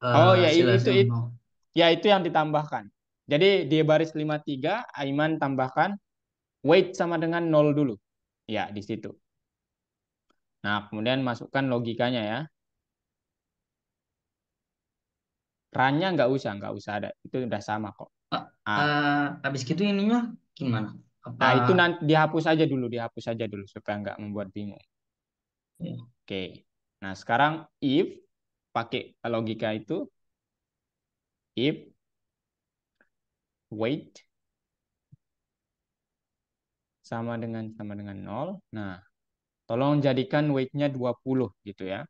Oh ya, hasil hasil no. ya itu yang ditambahkan. Jadi di baris 53, Aiman tambahkan weight sama dengan nol dulu. Ya, di situ. Nah, kemudian masukkan logikanya ya. Run-nya nggak usah ada. Itu udah sama kok. Ah, Ah, abis gitu ininya gimana? Apa nah, itu nanti dihapus aja dulu supaya nggak membuat bingung. ya. Oke. Nah, sekarang if pakai logika itu, if weight sama dengan nol. Nah, tolong jadikan weight-nya 20 gitu ya.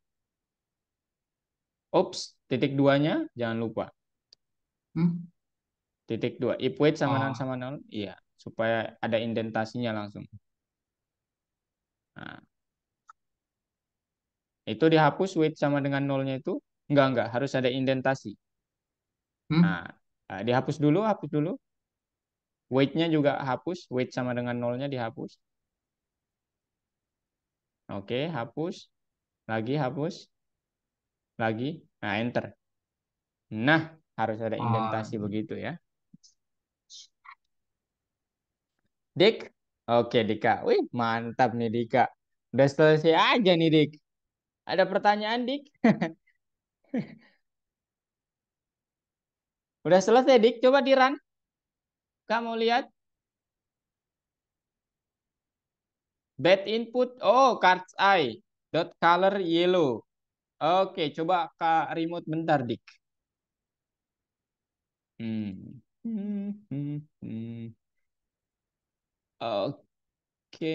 Ups, titik duanya jangan lupa. Hmm? Titik dua. If weight Oh, sama nol, iya. Supaya ada indentasinya langsung. Nah, itu dihapus weight sama dengan nolnya itu. Enggak. Harus ada indentasi. hmm? Nah, dihapus dulu, hapus dulu. Weight-nya juga hapus. Weight sama dengan nolnya dihapus. Oke, hapus. Lagi, hapus. Lagi. Nah, enter. Nah, harus ada Oh, indentasi begitu ya. Dik. Oke, Dika. Wih, mantap nih, Dika. Udah selesai aja nih, Dik. Ada pertanyaan, Dik? Udah selesai, Dik. Coba di-run. Kak mau lihat? Bad input. Oh, cards eye. Dot color yellow. Oke, coba Kak remote bentar, Dik. Hmm. Oke,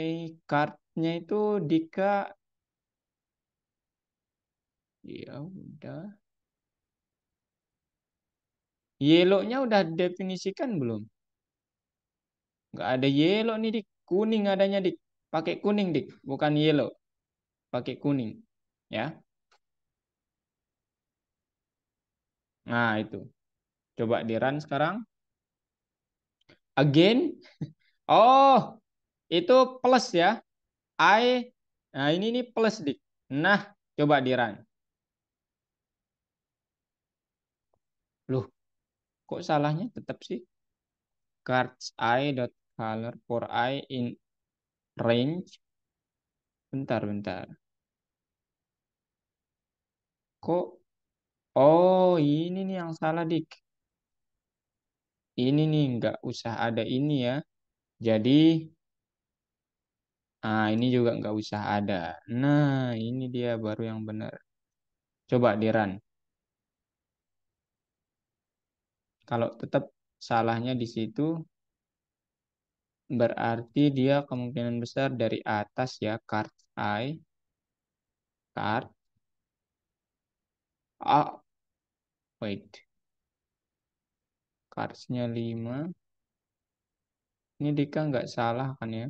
kartnya itu Dika. Ya udah. Yellow-nya udah definisikan belum? Nggak ada yellow nih, Dik. Kuning adanya, Dik. Pakai kuning, Dik. Bukan yellow. Pakai kuning. Ya. Nah, itu. Coba di run sekarang. Again. Oh, itu plus ya. I. Nah, ini nih plus, Dik. Nah, coba di run. Loh, kok salahnya tetap sih? Cards I dot color for I in range. Bentar, bentar. Kok? Oh, ini nih yang salah, Dik. Ini nih nggak usah ada ini ya. Jadi, ini juga nggak usah ada. Nah, ini dia baru yang benar. Coba di run. Kalau tetap salahnya di situ, berarti dia kemungkinan besar dari atas ya. Card I, card. Ah, wait. Cardsnya 5. Ini Dika nggak salah kan ya?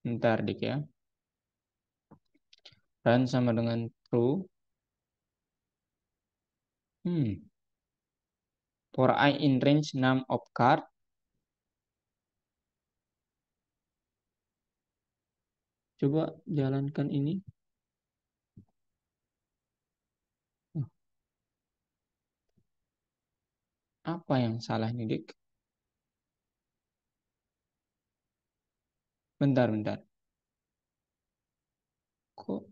Bentar, Dik ya. Run sama dengan true. Hmm. For I in range name of card. Coba jalankan ini. Apa yang salah nih, Dik? Bentar, bentar. Kok?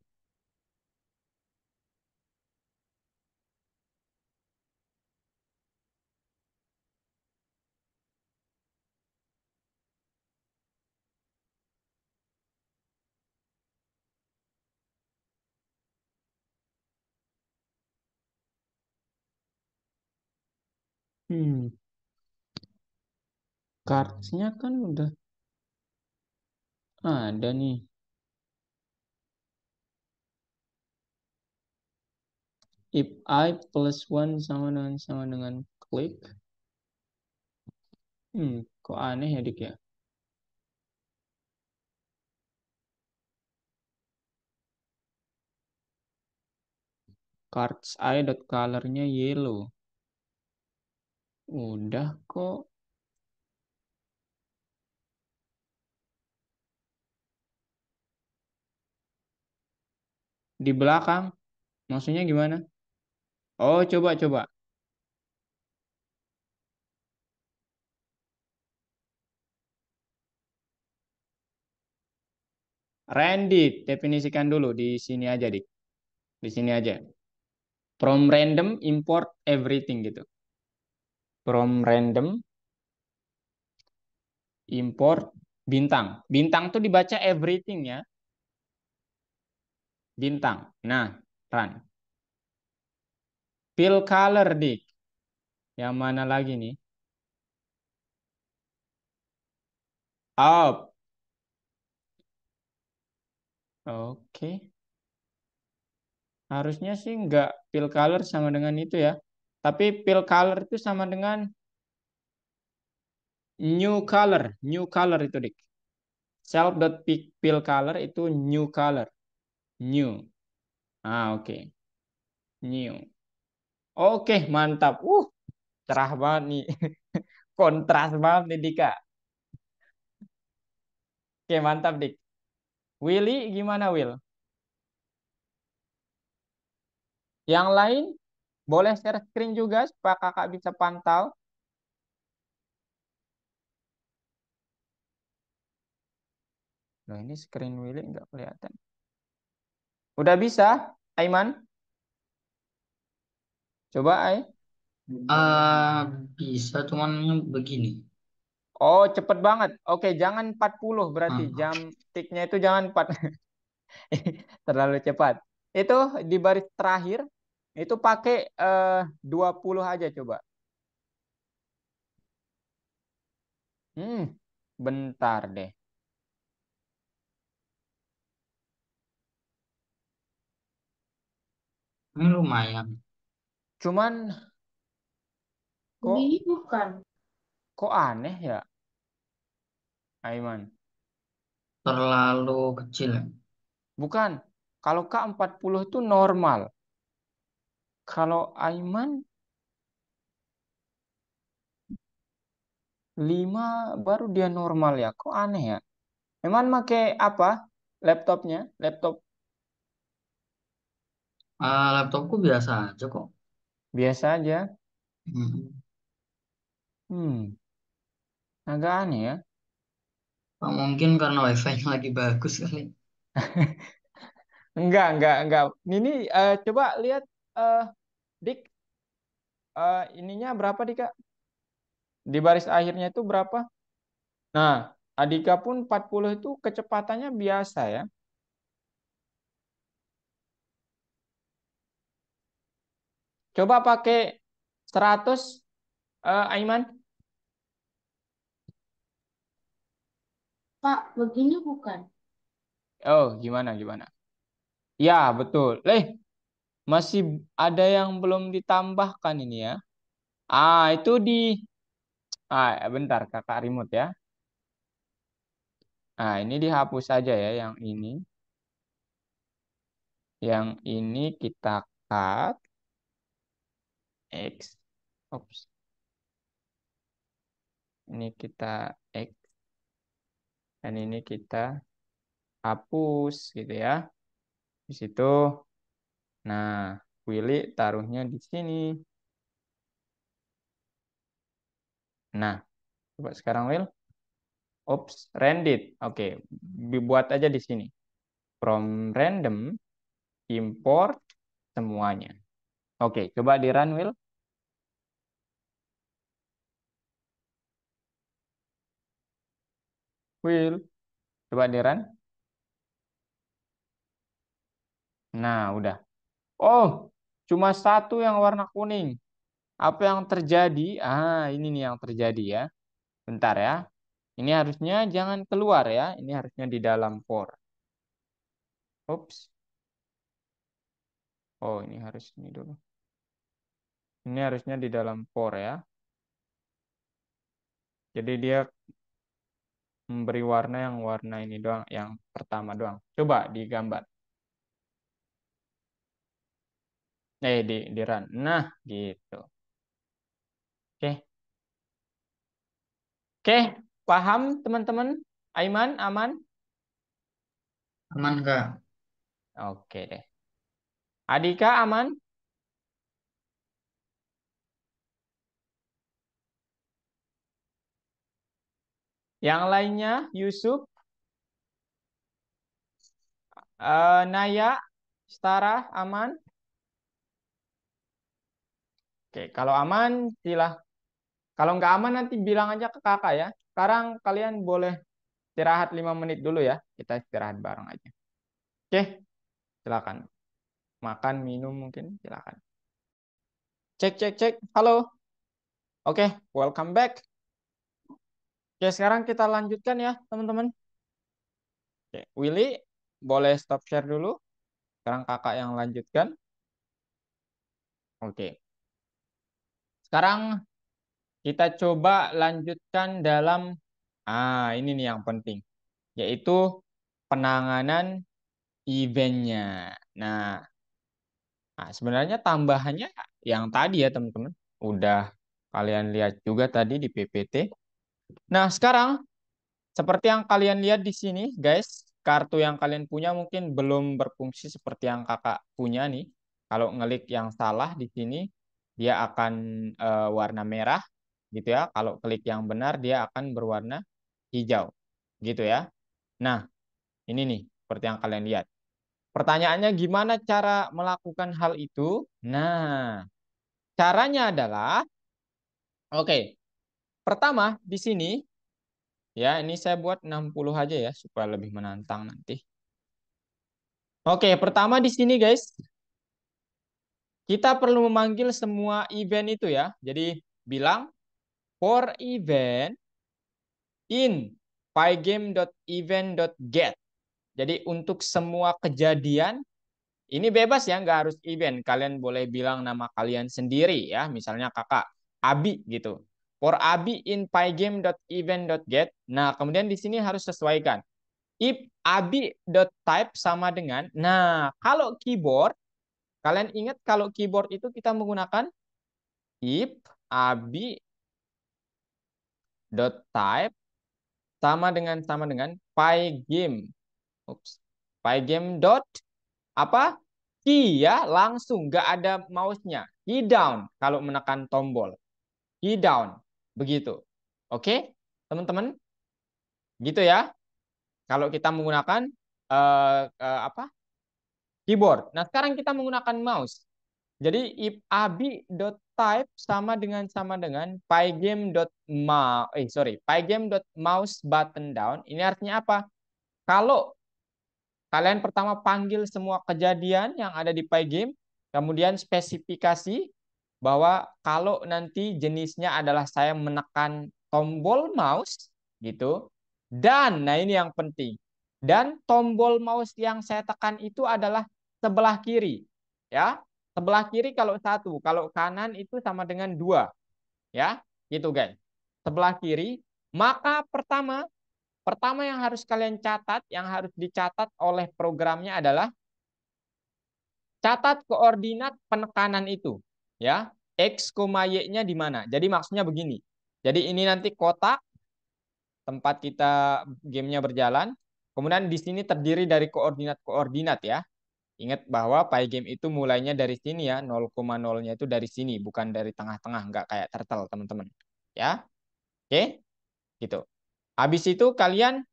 Hmm. Cardsnya kan udah ada nih. If I plus one sama dengan klik. Kok aneh ya, Dik ya? Cards I dot colornya yellow. Udah kok. Di belakang. Maksudnya gimana? Oh, coba. Randy, definisikan dulu di sini aja, Dik. Di sini aja. From random import everything gitu. From random import bintang. Bintang tuh dibaca everything ya. Bintang. Nah, run. Fill color, Dik. Yang mana lagi nih? Up. Oke. Harusnya sih nggak fill color sama dengan itu ya. Tapi fill color itu sama dengan new color. New color itu, Dik. Self.fill color itu new color. New. Oke. New. Oke, mantap. Cerah banget nih. Kontras banget nih, Dika. Oke, mantap, Dik. Willy gimana, Will? Yang lain boleh share screen juga supaya kakak bisa pantau. Loh, ini screen Willy nggak kelihatan. Udah bisa, Aiman? Coba, Ai. Ah, bisa, cuman begini. Oh, cepet banget. Oke, jangan 40 berarti. Ah, Jam tiknya itu jangan 4. Terlalu cepat. Itu di baris terakhir, itu pakai 20 aja coba. Hmm, bentar deh. ini lumayan. Cuman kok Begini bukan. kok aneh ya, Aiman? Terlalu kecil. Bukan. Kalau K40 itu normal. Kalau Aiman 5 baru dia normal ya. Kok aneh ya? Aiman pakai apa? Laptopnya? Laptop Laptopku biasa aja kok. biasa aja. Hmm. Hmm, agak aneh ya. Mungkin karena wifi-nya lagi bagus kali. Enggak. Ini coba lihat eh Dik, ininya berapa Dik, Kak? Di baris akhirnya itu berapa? Nah, Adika pun 40 itu kecepatannya biasa ya. Coba pakai 100, Aiman. Pak, begini bukan. Oh, gimana? Ya, betul. Masih ada yang belum ditambahkan ini ya. Itu bentar Kakak remote ya. Ini dihapus saja ya yang ini. Yang ini kita cut X. Oops. Ini kita X dan ini kita hapus gitu ya. Di situ. Nah, Willy taruhnya di sini. Nah, coba sekarang Will. Oops, random. Oke, dibuat aja di sini. From random, import semuanya. Oke, coba di run Will. Will, coba di run. Nah, udah. Oh, cuma satu yang warna kuning. Apa yang terjadi? Ini nih yang terjadi ya. Bentar ya. Ini harusnya jangan keluar ya. Ini harusnya di dalam core. Oops. Oh, ini harus ini dulu. Ini harusnya di dalam core ya. Jadi dia memberi warna yang warna ini doang, yang pertama doang. Coba digambar. Di run. Nah, gitu. Oke. Oke, paham teman-teman? Aiman, aman? Aman Kak? Oke deh. Adika, aman? Yang lainnya, Yusuf, Naya, Stara, aman? Oke, kalau aman, kalau nggak aman nanti bilang aja ke kakak ya. Sekarang kalian boleh istirahat 5 menit dulu ya. Kita istirahat bareng aja. Oke, silakan. Makan, minum mungkin, silakan. Cek. Halo. Oke, welcome back. Oke, sekarang kita lanjutkan ya, teman-teman. Oke, Willy, boleh stop share dulu. Sekarang kakak yang lanjutkan. Oke, sekarang kita coba lanjutkan dalam, ini nih yang penting, yaitu penanganan eventnya. Nah, sebenarnya tambahannya yang tadi ya, teman-teman. Udah kalian lihat juga tadi di PPT. Nah, sekarang seperti yang kalian lihat di sini, guys, kartu yang kalian punya mungkin belum berfungsi seperti yang kakak punya nih. Kalau ngelik yang salah di sini, dia akan warna merah, gitu ya. Kalau klik yang benar, dia akan berwarna hijau, gitu ya. Nah, ini nih, seperti yang kalian lihat. Pertanyaannya gimana cara melakukan hal itu? Nah, caranya adalah, oke, pertama di sini, ya ini saya buat 60 aja ya, supaya lebih menantang nanti. Oke, pertama di sini guys, kita perlu memanggil semua event itu ya. Jadi bilang for event in pygame.event.get. Jadi untuk semua kejadian, ini bebas ya, nggak harus event. Kalian boleh bilang nama kalian sendiri ya. Misalnya kakak Abi gitu. For Abi in pygame.event.get. Nah, kemudian di sini harus sesuaikan. If Abi.type sama dengan, nah kalau keyboard, kalian ingat kalau keyboard itu kita menggunakan if Abi.type sama dengan pygame. Oops. Pygame dot apa? Key ya, langsung nggak ada mouse-nya. Key down kalau menekan tombol. Key down. Begitu. Oke, teman-teman? Gitu ya. Kalau kita menggunakan apa? Keyboard. Nah, sekarang kita menggunakan mouse. Jadi if abi.type sama dengan pygame.mouse button down. Ini artinya apa? Kalau kalian pertama panggil semua kejadian yang ada di Pygame, kemudian spesifikasi bahwa kalau nanti jenisnya adalah saya menekan tombol mouse gitu. Dan nah ini yang penting. Dan tombol mouse yang saya tekan itu adalah sebelah kiri. Ya. Sebelah kiri kalau satu, kalau kanan itu sama dengan dua. Ya, gitu guys. Sebelah kiri, maka Pertama yang harus kalian catat, yang harus dicatat oleh programnya adalah catat koordinat penekanan itu, ya. X, Y-nya di mana? Jadi maksudnya begini. Jadi ini nanti kotak tempat kita gamenya berjalan. Kemudian di sini terdiri dari koordinat-koordinat ya. Ingat bahwa Pygame itu mulainya dari sini ya, 0,0-nya itu dari sini, bukan dari tengah-tengah, nggak kayak turtle teman-teman. Ya, oke, gitu. Habis itu kalian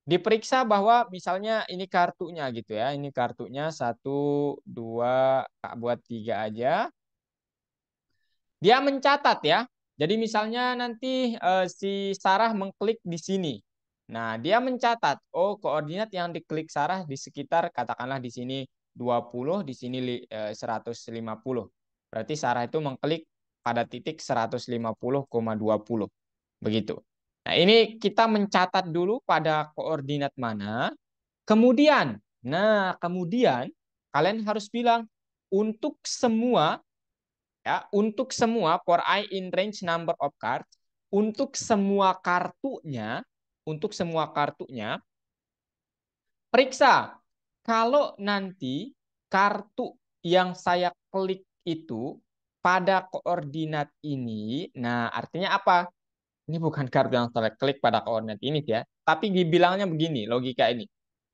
diperiksa bahwa misalnya ini kartunya gitu ya. Ini kartunya 1, 2, Kak buat 3 aja. Dia mencatat ya. Jadi misalnya nanti si Sarah mengklik di sini. Nah, dia mencatat, oh koordinat yang diklik Sarah di sekitar katakanlah di sini 20, di sini 150. Berarti Sarah itu mengklik pada titik 150,20. Begitu. Nah, ini kita mencatat dulu pada koordinat mana. Kemudian kalian harus bilang untuk semua ya, untuk semua for I in range number of cards, untuk semua kartunya periksa kalau nanti kartu yang saya klik itu pada koordinat ini, nah artinya apa? Ini bukan kartu yang saya klik pada koordinat ini ya, tapi dibilangnya begini, logika ini.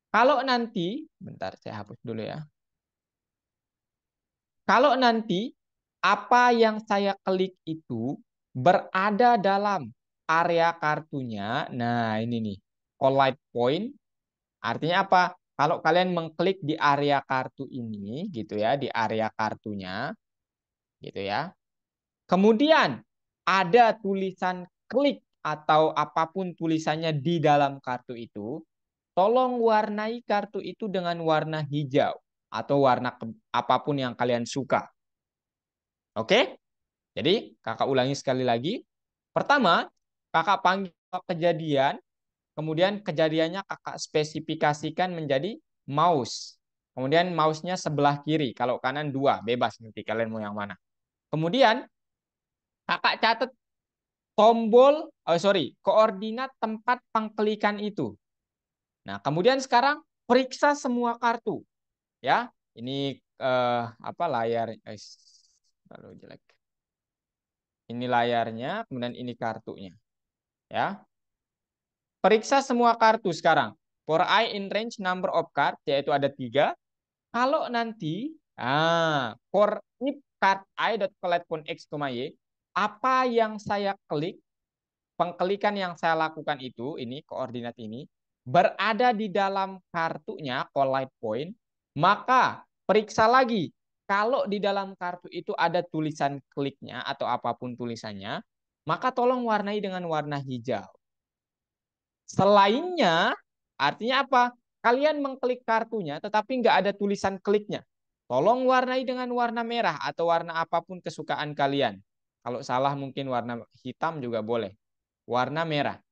Kalau nanti, bentar saya hapus dulu ya. Kalau nanti apa yang saya klik itu berada dalam area kartunya, nah ini nih, collide point, artinya apa? Kalau kalian mengklik di area kartu ini, gitu ya, di area kartunya, gitu ya. Kemudian ada tulisan klik atau apapun tulisannya di dalam kartu itu, tolong warnai kartu itu dengan warna hijau atau warna apapun yang kalian suka. Oke? Jadi, kakak ulangi sekali lagi. Pertama, kakak panggil kejadian, kemudian kejadiannya kakak spesifikasikan menjadi mouse. Kemudian mouse-nya sebelah kiri, kalau kanan 2, bebas nanti kalian mau yang mana. Kemudian, kakak catat koordinat tempat pengklikan itu. Nah, kemudian sekarang periksa semua kartu. Ya, ini apa layar? Terlalu jelek. Ini layarnya, kemudian ini kartunya. Ya, periksa semua kartu sekarang. For I in range number of cards, yaitu ada 3. Kalau nanti, for if card I dot collect point x, y, apa yang saya klik, pengklikan yang saya lakukan itu, ini koordinat ini, berada di dalam kartunya, collide point, maka periksa lagi kalau di dalam kartu itu ada tulisan kliknya atau apapun tulisannya, maka tolong warnai dengan warna hijau. Selainnya, artinya apa? Kalian mengklik kartunya tetapi nggak ada tulisan kliknya. Tolong warnai dengan warna merah atau warna apapun kesukaan kalian. Kalau salah mungkin warna hitam juga boleh. Warna merah.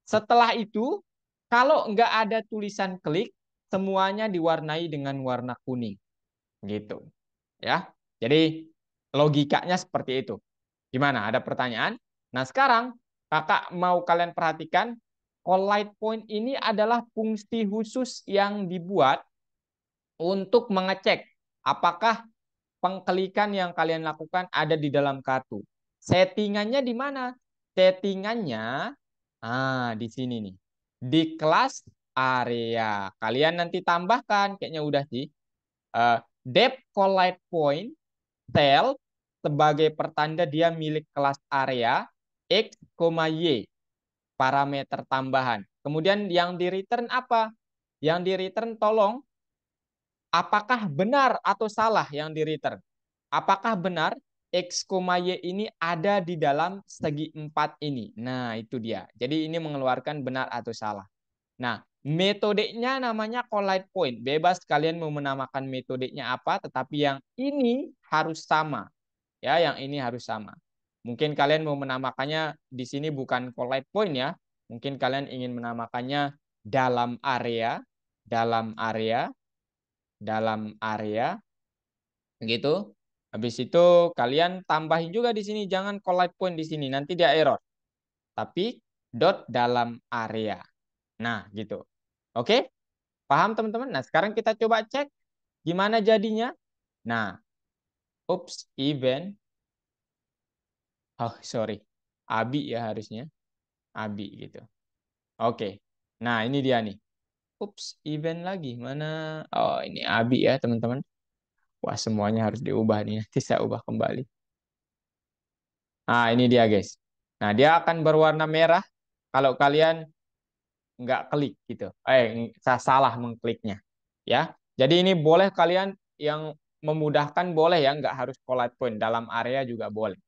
Setelah itu, kalau nggak ada tulisan klik, semuanya diwarnai dengan warna kuning. Gitu. Ya. Jadi logikanya seperti itu. Gimana? Ada pertanyaan? Nah, sekarang Kakak mau kalian perhatikan, Collide Point ini adalah fungsi khusus yang dibuat untuk mengecek apakah pengklikan yang kalian lakukan ada di dalam kartu. Settingannya di mana? Settingannya di sini nih. Di kelas area. Kalian nanti tambahkan, kayaknya udah sih. Depth Collide Point Tel sebagai pertanda dia milik kelas area X, Y parameter tambahan. Kemudian yang di return apa? Yang di return tolong apakah benar atau salah yang di return? Apakah benar X, Y ini ada di dalam segi 4 ini? Nah, itu dia. Jadi ini mengeluarkan benar atau salah. Nah, metodenya namanya collide point. Bebas kalian mau menamakan metodenya apa, tetapi yang ini harus sama. Ya, yang ini harus sama. Mungkin kalian mau menamakannya di sini bukan collide point ya. Mungkin kalian ingin menamakannya dalam area, dalam area, dalam area, gitu. Habis itu kalian tambahin juga di sini, jangan collide point di sini, nanti dia error. Tapi dot dalam area. Nah, gitu. Oke? Paham teman-teman? Nah, sekarang kita coba cek gimana jadinya. Nah, oops, event. Oh, sorry. Abi ya harusnya. Abi gitu. Oke. Nah, ini dia nih. Oops, event lagi. Mana? Oh, ini Abi ya, teman-teman. Wah, semuanya harus diubah nih. Nanti saya ubah kembali. Nah, ini dia, guys. Nah, dia akan berwarna merah kalau kalian nggak klik gitu. Saya salah mengkliknya. Ya. Jadi ini boleh kalian yang memudahkan boleh ya, nggak harus collide point. Dalam area juga boleh.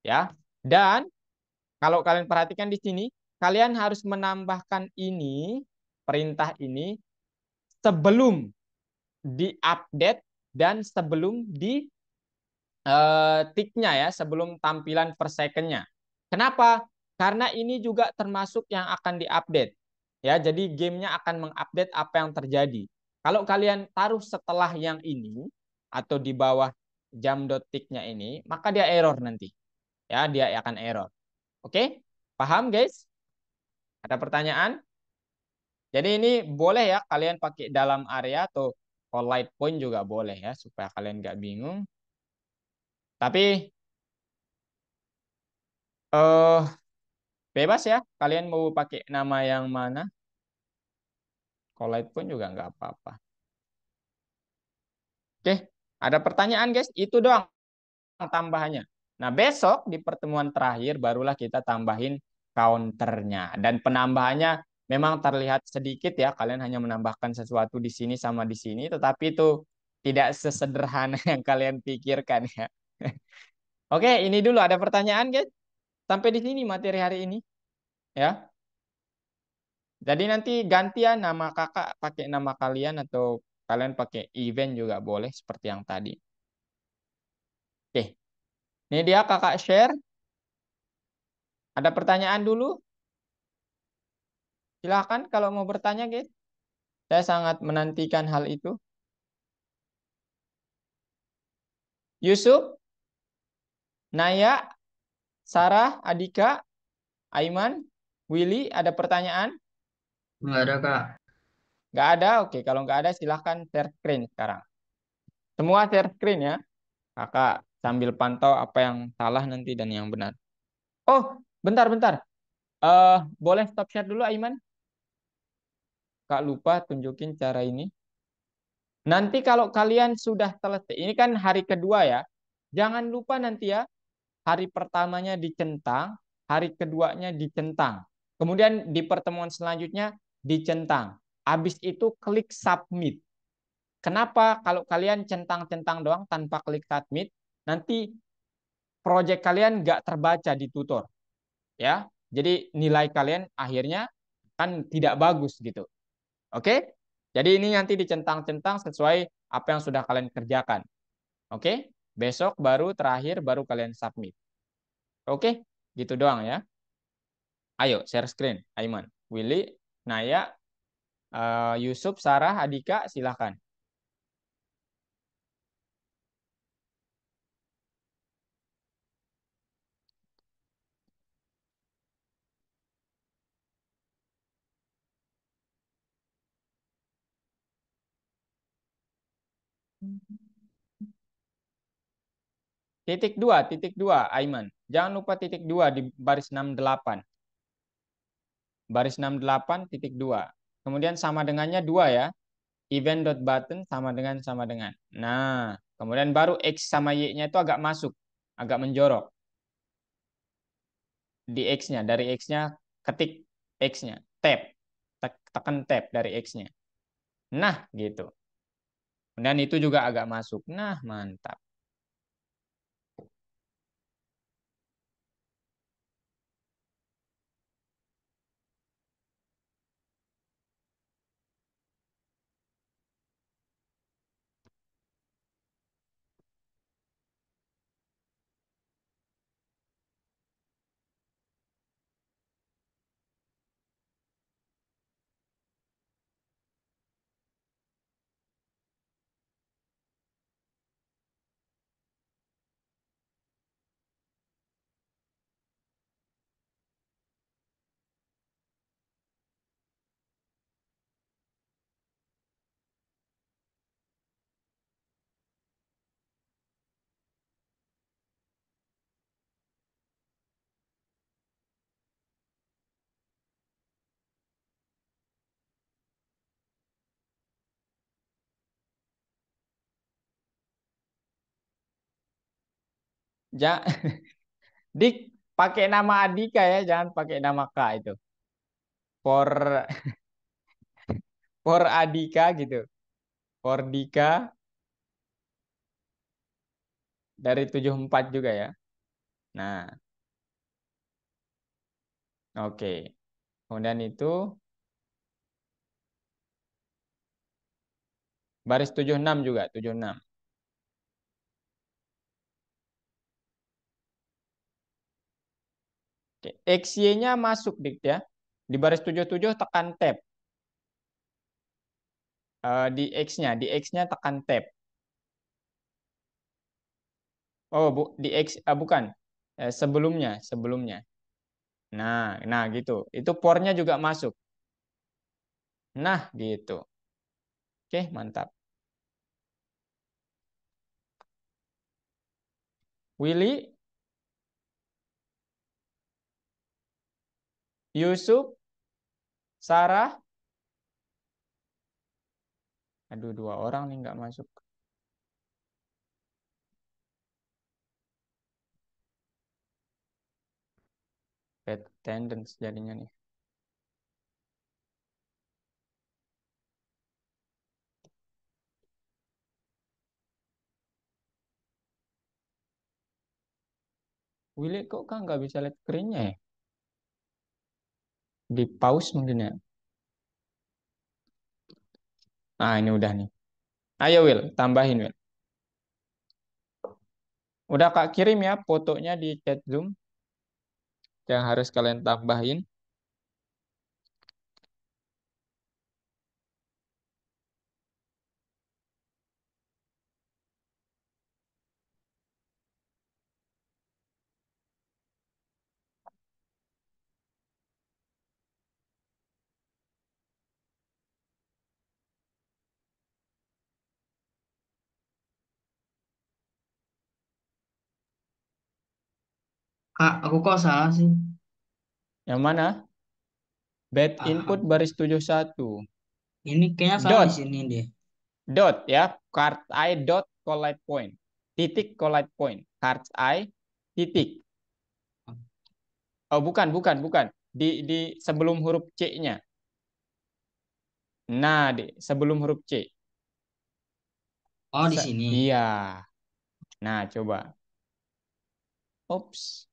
Ya. Dan kalau kalian perhatikan di sini, kalian harus menambahkan ini, perintah ini, sebelum diupdate dan sebelum di ticknya ya, sebelum tampilan per second-nya. Kenapa? Karena ini juga termasuk yang akan diupdate. Ya, jadi gamenya akan mengupdate apa yang terjadi. Kalau kalian taruh setelah yang ini atau di bawah jam tick-nya ini, maka dia error nanti. Ya, dia akan error. Oke? Paham, guys? Ada pertanyaan? Jadi ini boleh ya kalian pakai dalam area atau collide point juga boleh ya supaya kalian nggak bingung. Tapi eh bebas ya kalian mau pakai nama yang mana. Collide point juga nggak apa-apa. Oke, ada pertanyaan guys? Itu doang tambahannya. Nah besok di pertemuan terakhir barulah kita tambahin counternya dan penambahannya memang terlihat sedikit ya. Kalian hanya menambahkan sesuatu di sini sama di sini, tetapi itu tidak sesederhana yang kalian pikirkan ya. Oke, ini dulu ada pertanyaan guys. Sampai di sini materi hari ini ya. Jadi nanti gantian nama kakak pakai nama kalian atau kalian pakai event juga boleh seperti yang tadi. Oke, ini dia kakak share. Ada pertanyaan dulu? Silahkan kalau mau bertanya guys. Saya sangat menantikan hal itu. Yusuf, Naya, Sarah, Adika, Aiman, Willy, ada pertanyaan? Nggak ada, Kak. Nggak ada? Oke, kalau nggak ada silahkan share screen sekarang. Semua share screen ya. Kakak sambil pantau apa yang salah nanti dan yang benar. Oh, bentar-bentar. Boleh stop share dulu, Aiman? Kak lupa tunjukin cara ini. Nanti kalau kalian sudah selesai, ini kan hari kedua ya. Jangan lupa nanti ya, hari pertamanya dicentang, hari keduanya dicentang. Kemudian di pertemuan selanjutnya dicentang. Habis itu klik submit. Kenapa kalau kalian centang-centang doang tanpa klik submit, nanti project kalian nggak terbaca di tutor, ya. Jadi nilai kalian akhirnya kan tidak bagus gitu. Oke? Jadi ini nanti dicentang-centang sesuai apa yang sudah kalian kerjakan. Oke? Besok baru terakhir baru kalian submit. Oke? Gitu doang ya. Ayo share screen, Aiman, Willy, Naya, Yusuf, Sarah, Adika, silahkan. Titik dua, Aiman. Jangan lupa titik dua di baris 68. Baris 68, titik dua. Kemudian sama dengannya dua ya. Event.button sama dengan. Nah, kemudian baru X sama Y-nya itu agak masuk, agak menjorok. Di X-nya, dari X-nya ketik X-nya, tab. Tekan tab dari X-nya. Nah, gitu. Dan itu juga agak masuk. Nah, mantap. Ja, Dik, pakai nama Adika ya, jangan pakai nama K itu. For for Adika gitu. For Dika dari 74 juga ya. Nah, oke. Kemudian itu baris 76 juga, 76. Oke. XY-nya masuk dik ya. Di baris 77 tekan tab. Di X-nya, tekan tab. Oh, di X bukan. Sebelumnya, sebelumnya. Nah gitu. Itu pornya juga masuk. Nah, gitu. Oke, mantap. Willy, Yusuf, Sarah. Aduh, dua orang nih nggak masuk. Bad attendance jadinya nih. Willy kok kan nggak bisa lihat screen-nya ya? Di pause mungkin ya. Ah, ini udah nih. Ayo Will, tambahin Will. Udah Kak kirim ya fotonya di chat Zoom yang harus kalian tambahin. Kak, aku kok salah sih? Yang mana? Bad input Ah, baris 71. ini kayaknya salah di Dot, sini deh. dot ya. Card I dot collide point. Titik collide point. Card I titik. Oh, bukan. Di sebelum huruf C-nya. Nah, sebelum huruf C. Oh, di sini. Iya. Nah, coba. Ops.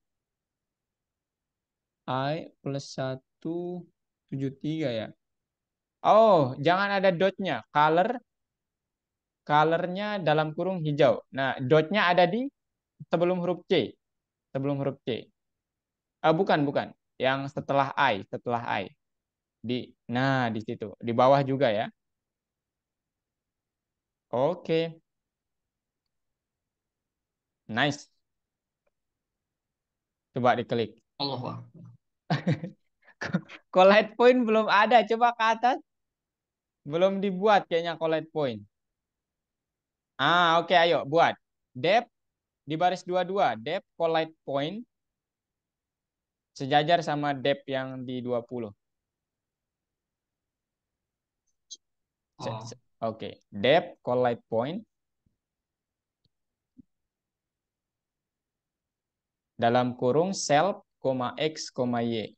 I plus 173 ya. Oh, jangan ada dotnya. Colornya dalam kurung hijau. Nah, dotnya ada di sebelum huruf C. Sebelum huruf C. Bukan, bukan. Yang setelah I. Nah, di situ. Di bawah juga ya. Oke. Nice. Coba diklik. Allah, Wah. Collide point belum ada. Coba ke atas. Belum dibuat kayaknya collide point. Oke, ayo buat. Depth di baris 22. Depth collide point sejajar sama depth yang di 20. Oh, Oke. Depth collide point dalam kurung self, x, y.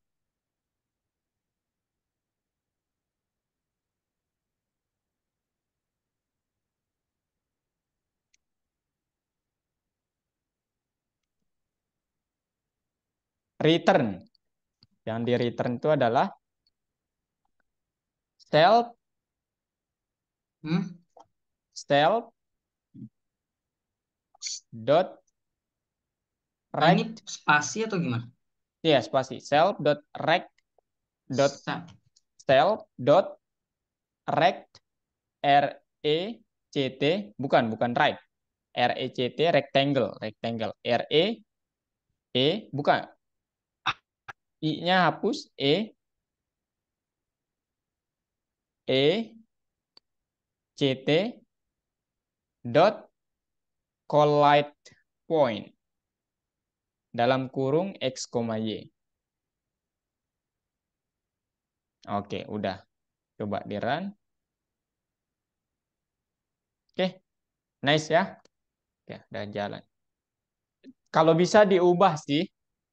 Return. Yang di return itu adalah self, hmm? self dot Nah, ini rect, spasi atau gimana? ya spasi, self dot rect dot self dot rect, r e c t, bukan right, r e c t, rectangle, r e bukan, i-nya hapus, c t dot collide point dalam kurung x, y. Oke, udah. Coba di run. Oke, nice ya. Oke, udah jalan. Kalau bisa diubah sih,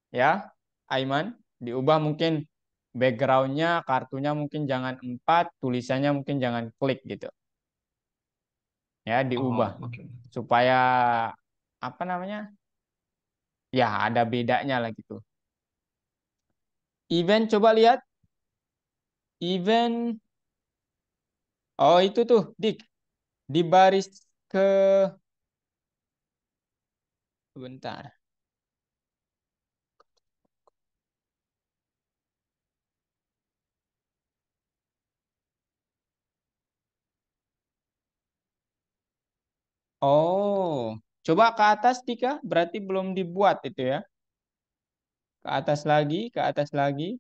ya, Aiman. Diubah mungkin backgroundnya, kartunya mungkin jangan 4, tulisannya mungkin jangan klik gitu. Ya, diubah. Oh, oke. Supaya, apa namanya, ya ada bedanya lah gitu. Event, coba lihat. Event, oh itu tuh, Dik. Di baris ke, bentar. Oh, coba ke atas, Dika. Berarti belum dibuat itu ya. Ke atas lagi, ke atas lagi.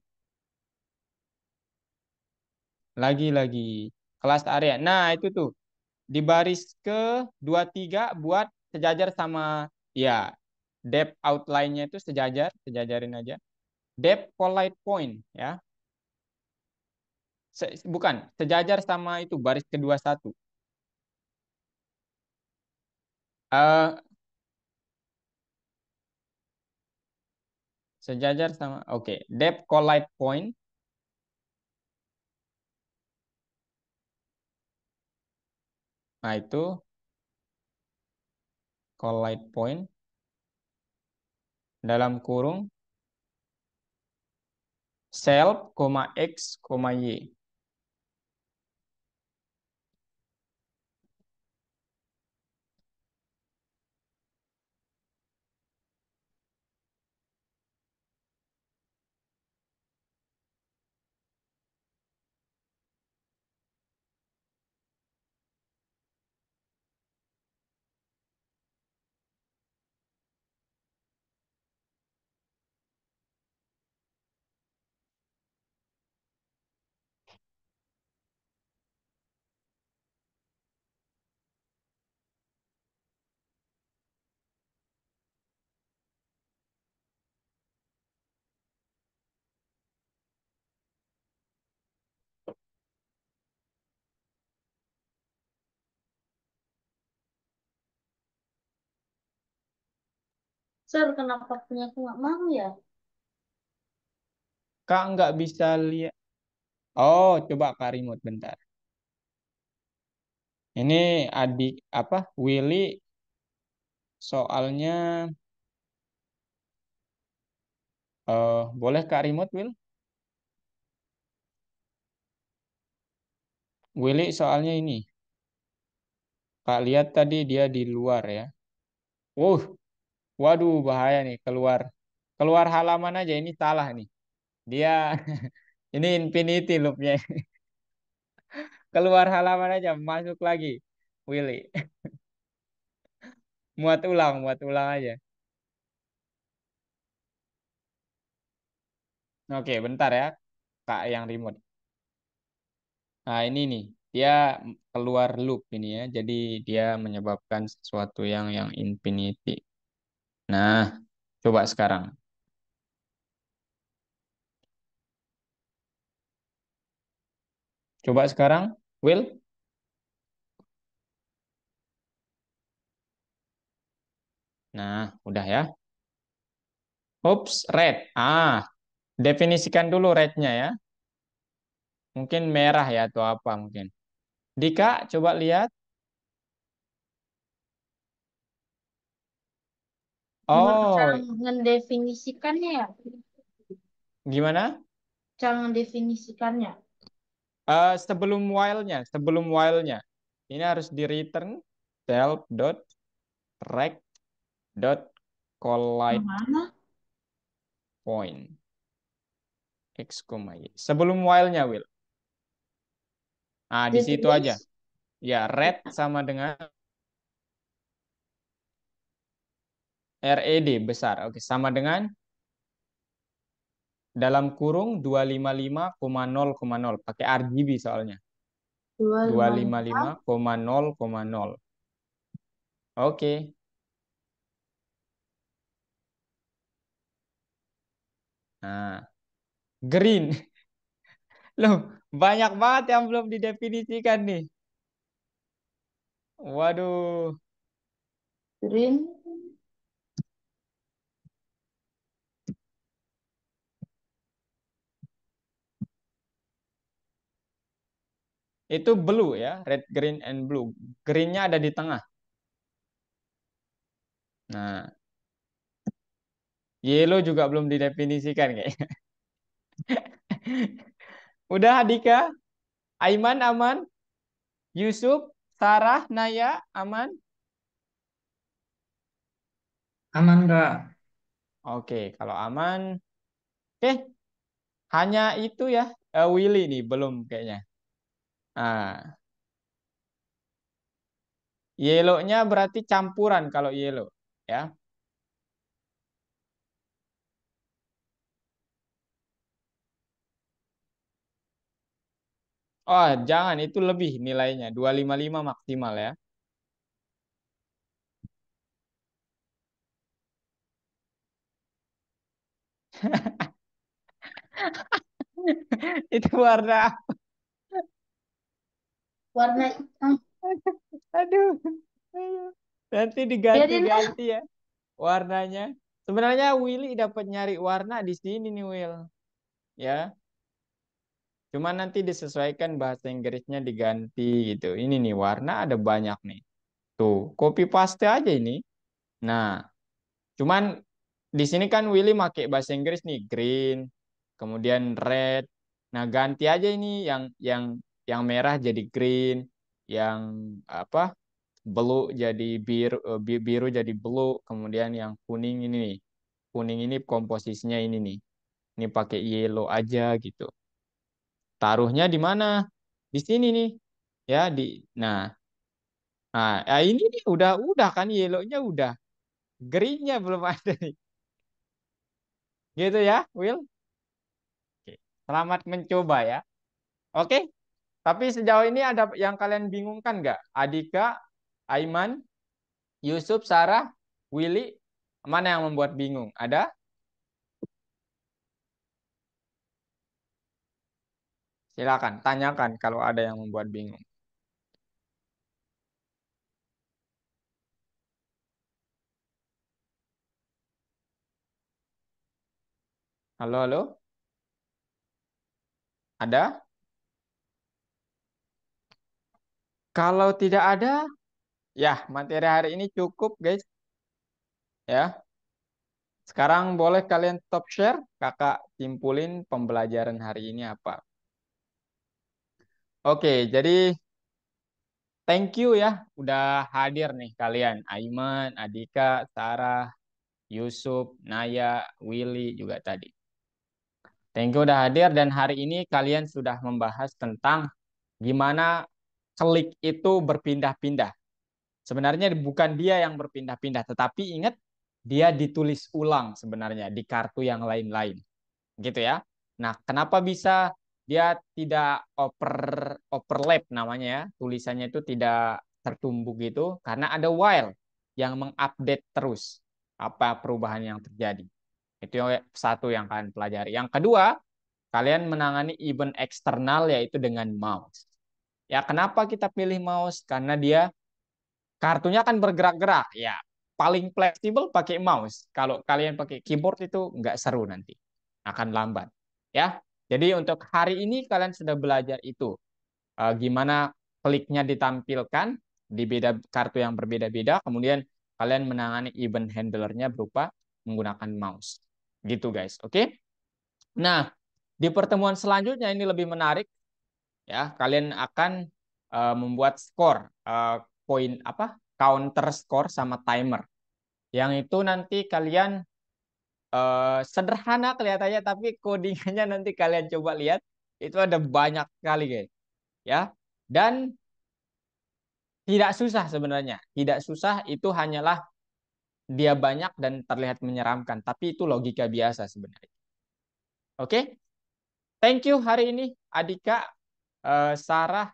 Lagi. Kelas area. Nah, itu tuh. Di baris ke 23 buat sejajar sama, ya, depth outline-nya itu sejajarin aja. Depth collide point ya. Bukan, sejajar sama itu baris kedua satu. Eh sejajar sama, oke. Depth collide point. Nah, itu collide point dalam kurung self, x, y. Sir, kenapa punya aku nggak mau ya? Kak nggak bisa lihat. Oh, coba Kak remote bentar. Ini adik apa? Willy soalnya boleh Kak remote Will? Willy soalnya ini. Kak lihat tadi dia di luar ya. Wuh, waduh bahaya nih keluar. Keluar halaman aja ini salah nih. Dia ini infinity loopnya. Keluar halaman aja, masuk lagi. Willy. Muat ulang aja. Oke, bentar ya. Kak yang remote. Nah, ini nih. Dia keluar loop ini ya. Jadi dia menyebabkan sesuatu yang infinity. Nah, coba sekarang. Coba sekarang, Will. Nah, udah ya. Oops, red. Definisikan dulu rednya ya. Mungkin merah ya atau apa mungkin. Dika, coba lihat. Cara Oh, mendefinisikannya ya. gimana? Cara mendefinisikannya. Sebelum while-nya. Ini harus di return self dot rect dot Yang collide mana? point x, y. Sebelum while-nya, Will. Di situ aja. Ditulis. Ya, red sama dengan RED besar. Oke, sama dengan dalam kurung 255,0,0. Pakai RGB soalnya. dua ratus lima puluh lima 255. koma nol koma nol. Oke. Nah, green. Loh, banyak banget yang belum didefinisikan nih. Waduh, Green. itu blue ya, red, green, and blue. Greennya ada di tengah. Nah, yellow juga belum didefinisikan kayaknya. Udah, Dika, Aiman aman, Yusuf, Sarah, Naya aman. Aman Kak. Oke, kalau aman, oke, hanya itu ya, Willy nih belum kayaknya. Nah, yellow-nya berarti campuran kalau yellow, ya. Oh, jangan itu lebih nilainya 255 maksimal ya. Itu warna. Warna hitam. Aduh. Aduh. Nanti Biarin lah. diganti-ganti ya warnanya. Sebenarnya Willy dapat nyari warna di sini nih Will. Ya, cuma nanti disesuaikan bahasa Inggrisnya diganti gitu. Ini nih warna ada banyak nih. Tuh, copy paste aja ini. Nah, cuman di sini kan Willy pakai bahasa Inggris nih green, kemudian red. Nah, ganti aja ini yang merah jadi green, yang apa? Blue jadi biru, biru jadi blue, kemudian yang kuning ini nih. Kuning ini komposisinya ini nih. Ini pakai yellow aja gitu. Taruhnya di mana? Di sini nih. Ya, nah, ini nih udah kan yellow-nya udah. Green-nya belum ada nih. Gitu ya, Will. Oke. Selamat mencoba ya. Oke. Tapi sejauh ini ada yang kalian bingungkan nggak? Adika, Aiman, Yusuf, Sarah, Willy, mana yang membuat bingung? Ada? Silakan tanyakan kalau ada yang membuat bingung. Halo, halo? Ada? Kalau tidak ada, ya materi hari ini cukup guys. Ya, sekarang boleh kalian top share, kakak simpulin pembelajaran hari ini apa. Oke, jadi thank you ya udah hadir nih kalian. Aiman, Adika, Sarah, Yusuf, Naya, Willy juga tadi. Thank you udah hadir dan hari ini kalian sudah membahas tentang gimana klik itu berpindah-pindah. Sebenarnya bukan dia yang berpindah-pindah, tetapi ingat dia ditulis ulang sebenarnya di kartu yang lain-lain. Gitu ya. Nah, kenapa bisa dia tidak overlap namanya ya, tulisannya itu tidak tertumbuk gitu karena ada while yang mengupdate terus apa perubahan yang terjadi. Itu yang satu yang kalian pelajari. Yang kedua, kalian menangani event eksternal yaitu dengan mouse. Ya, kenapa kita pilih mouse? Karena dia kartunya kan bergerak-gerak. Ya, paling fleksibel pakai mouse. Kalau kalian pakai keyboard itu nggak seru nanti. Akan lambat. Ya, jadi untuk hari ini kalian sudah belajar itu. Gimana kliknya ditampilkan di beda kartu yang berbeda-beda. Kemudian kalian menangani event handlernya berupa menggunakan mouse. Gitu guys, oke? Nah, di pertemuan selanjutnya ini lebih menarik ya. Kalian akan membuat skor poin apa? Counter score sama timer. Yang itu nanti kalian sederhana kelihatannya tapi codingannya nanti kalian coba lihat itu ada banyak sekali guys ya. Dan tidak susah sebenarnya. Tidak susah itu hanyalah dia banyak dan terlihat menyeramkan, tapi itu logika biasa sebenarnya. Oke? Thank you hari ini Adika, Sarah,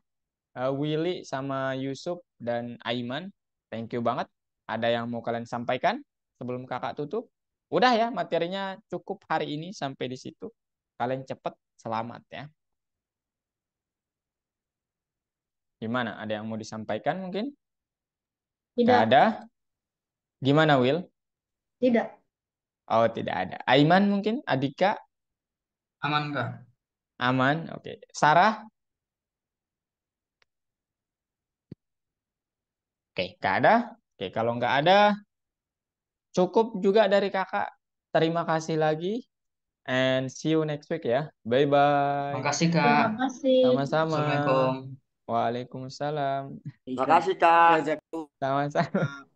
Willy sama Yusuf dan Aiman. Thank you banget. Ada yang mau kalian sampaikan sebelum kakak tutup? Udah ya, materinya cukup hari ini sampai di situ. Kalian cepet, selamat ya. Gimana? Ada yang mau disampaikan mungkin? Gak Tidak, ada? Gimana Will? tidak. Oh tidak ada. Aiman mungkin? Adika? Aman nggak? Aman? Oke. Sarah? Oke, gak ada? Oke, kalau nggak ada, cukup juga dari kakak. Terima kasih lagi. And see you next week ya. Bye-bye. Makasih Kak. Terima kasih. Sama-sama. Assalamualaikum. Waalaikumsalam. Makasih Kak. Sama-sama.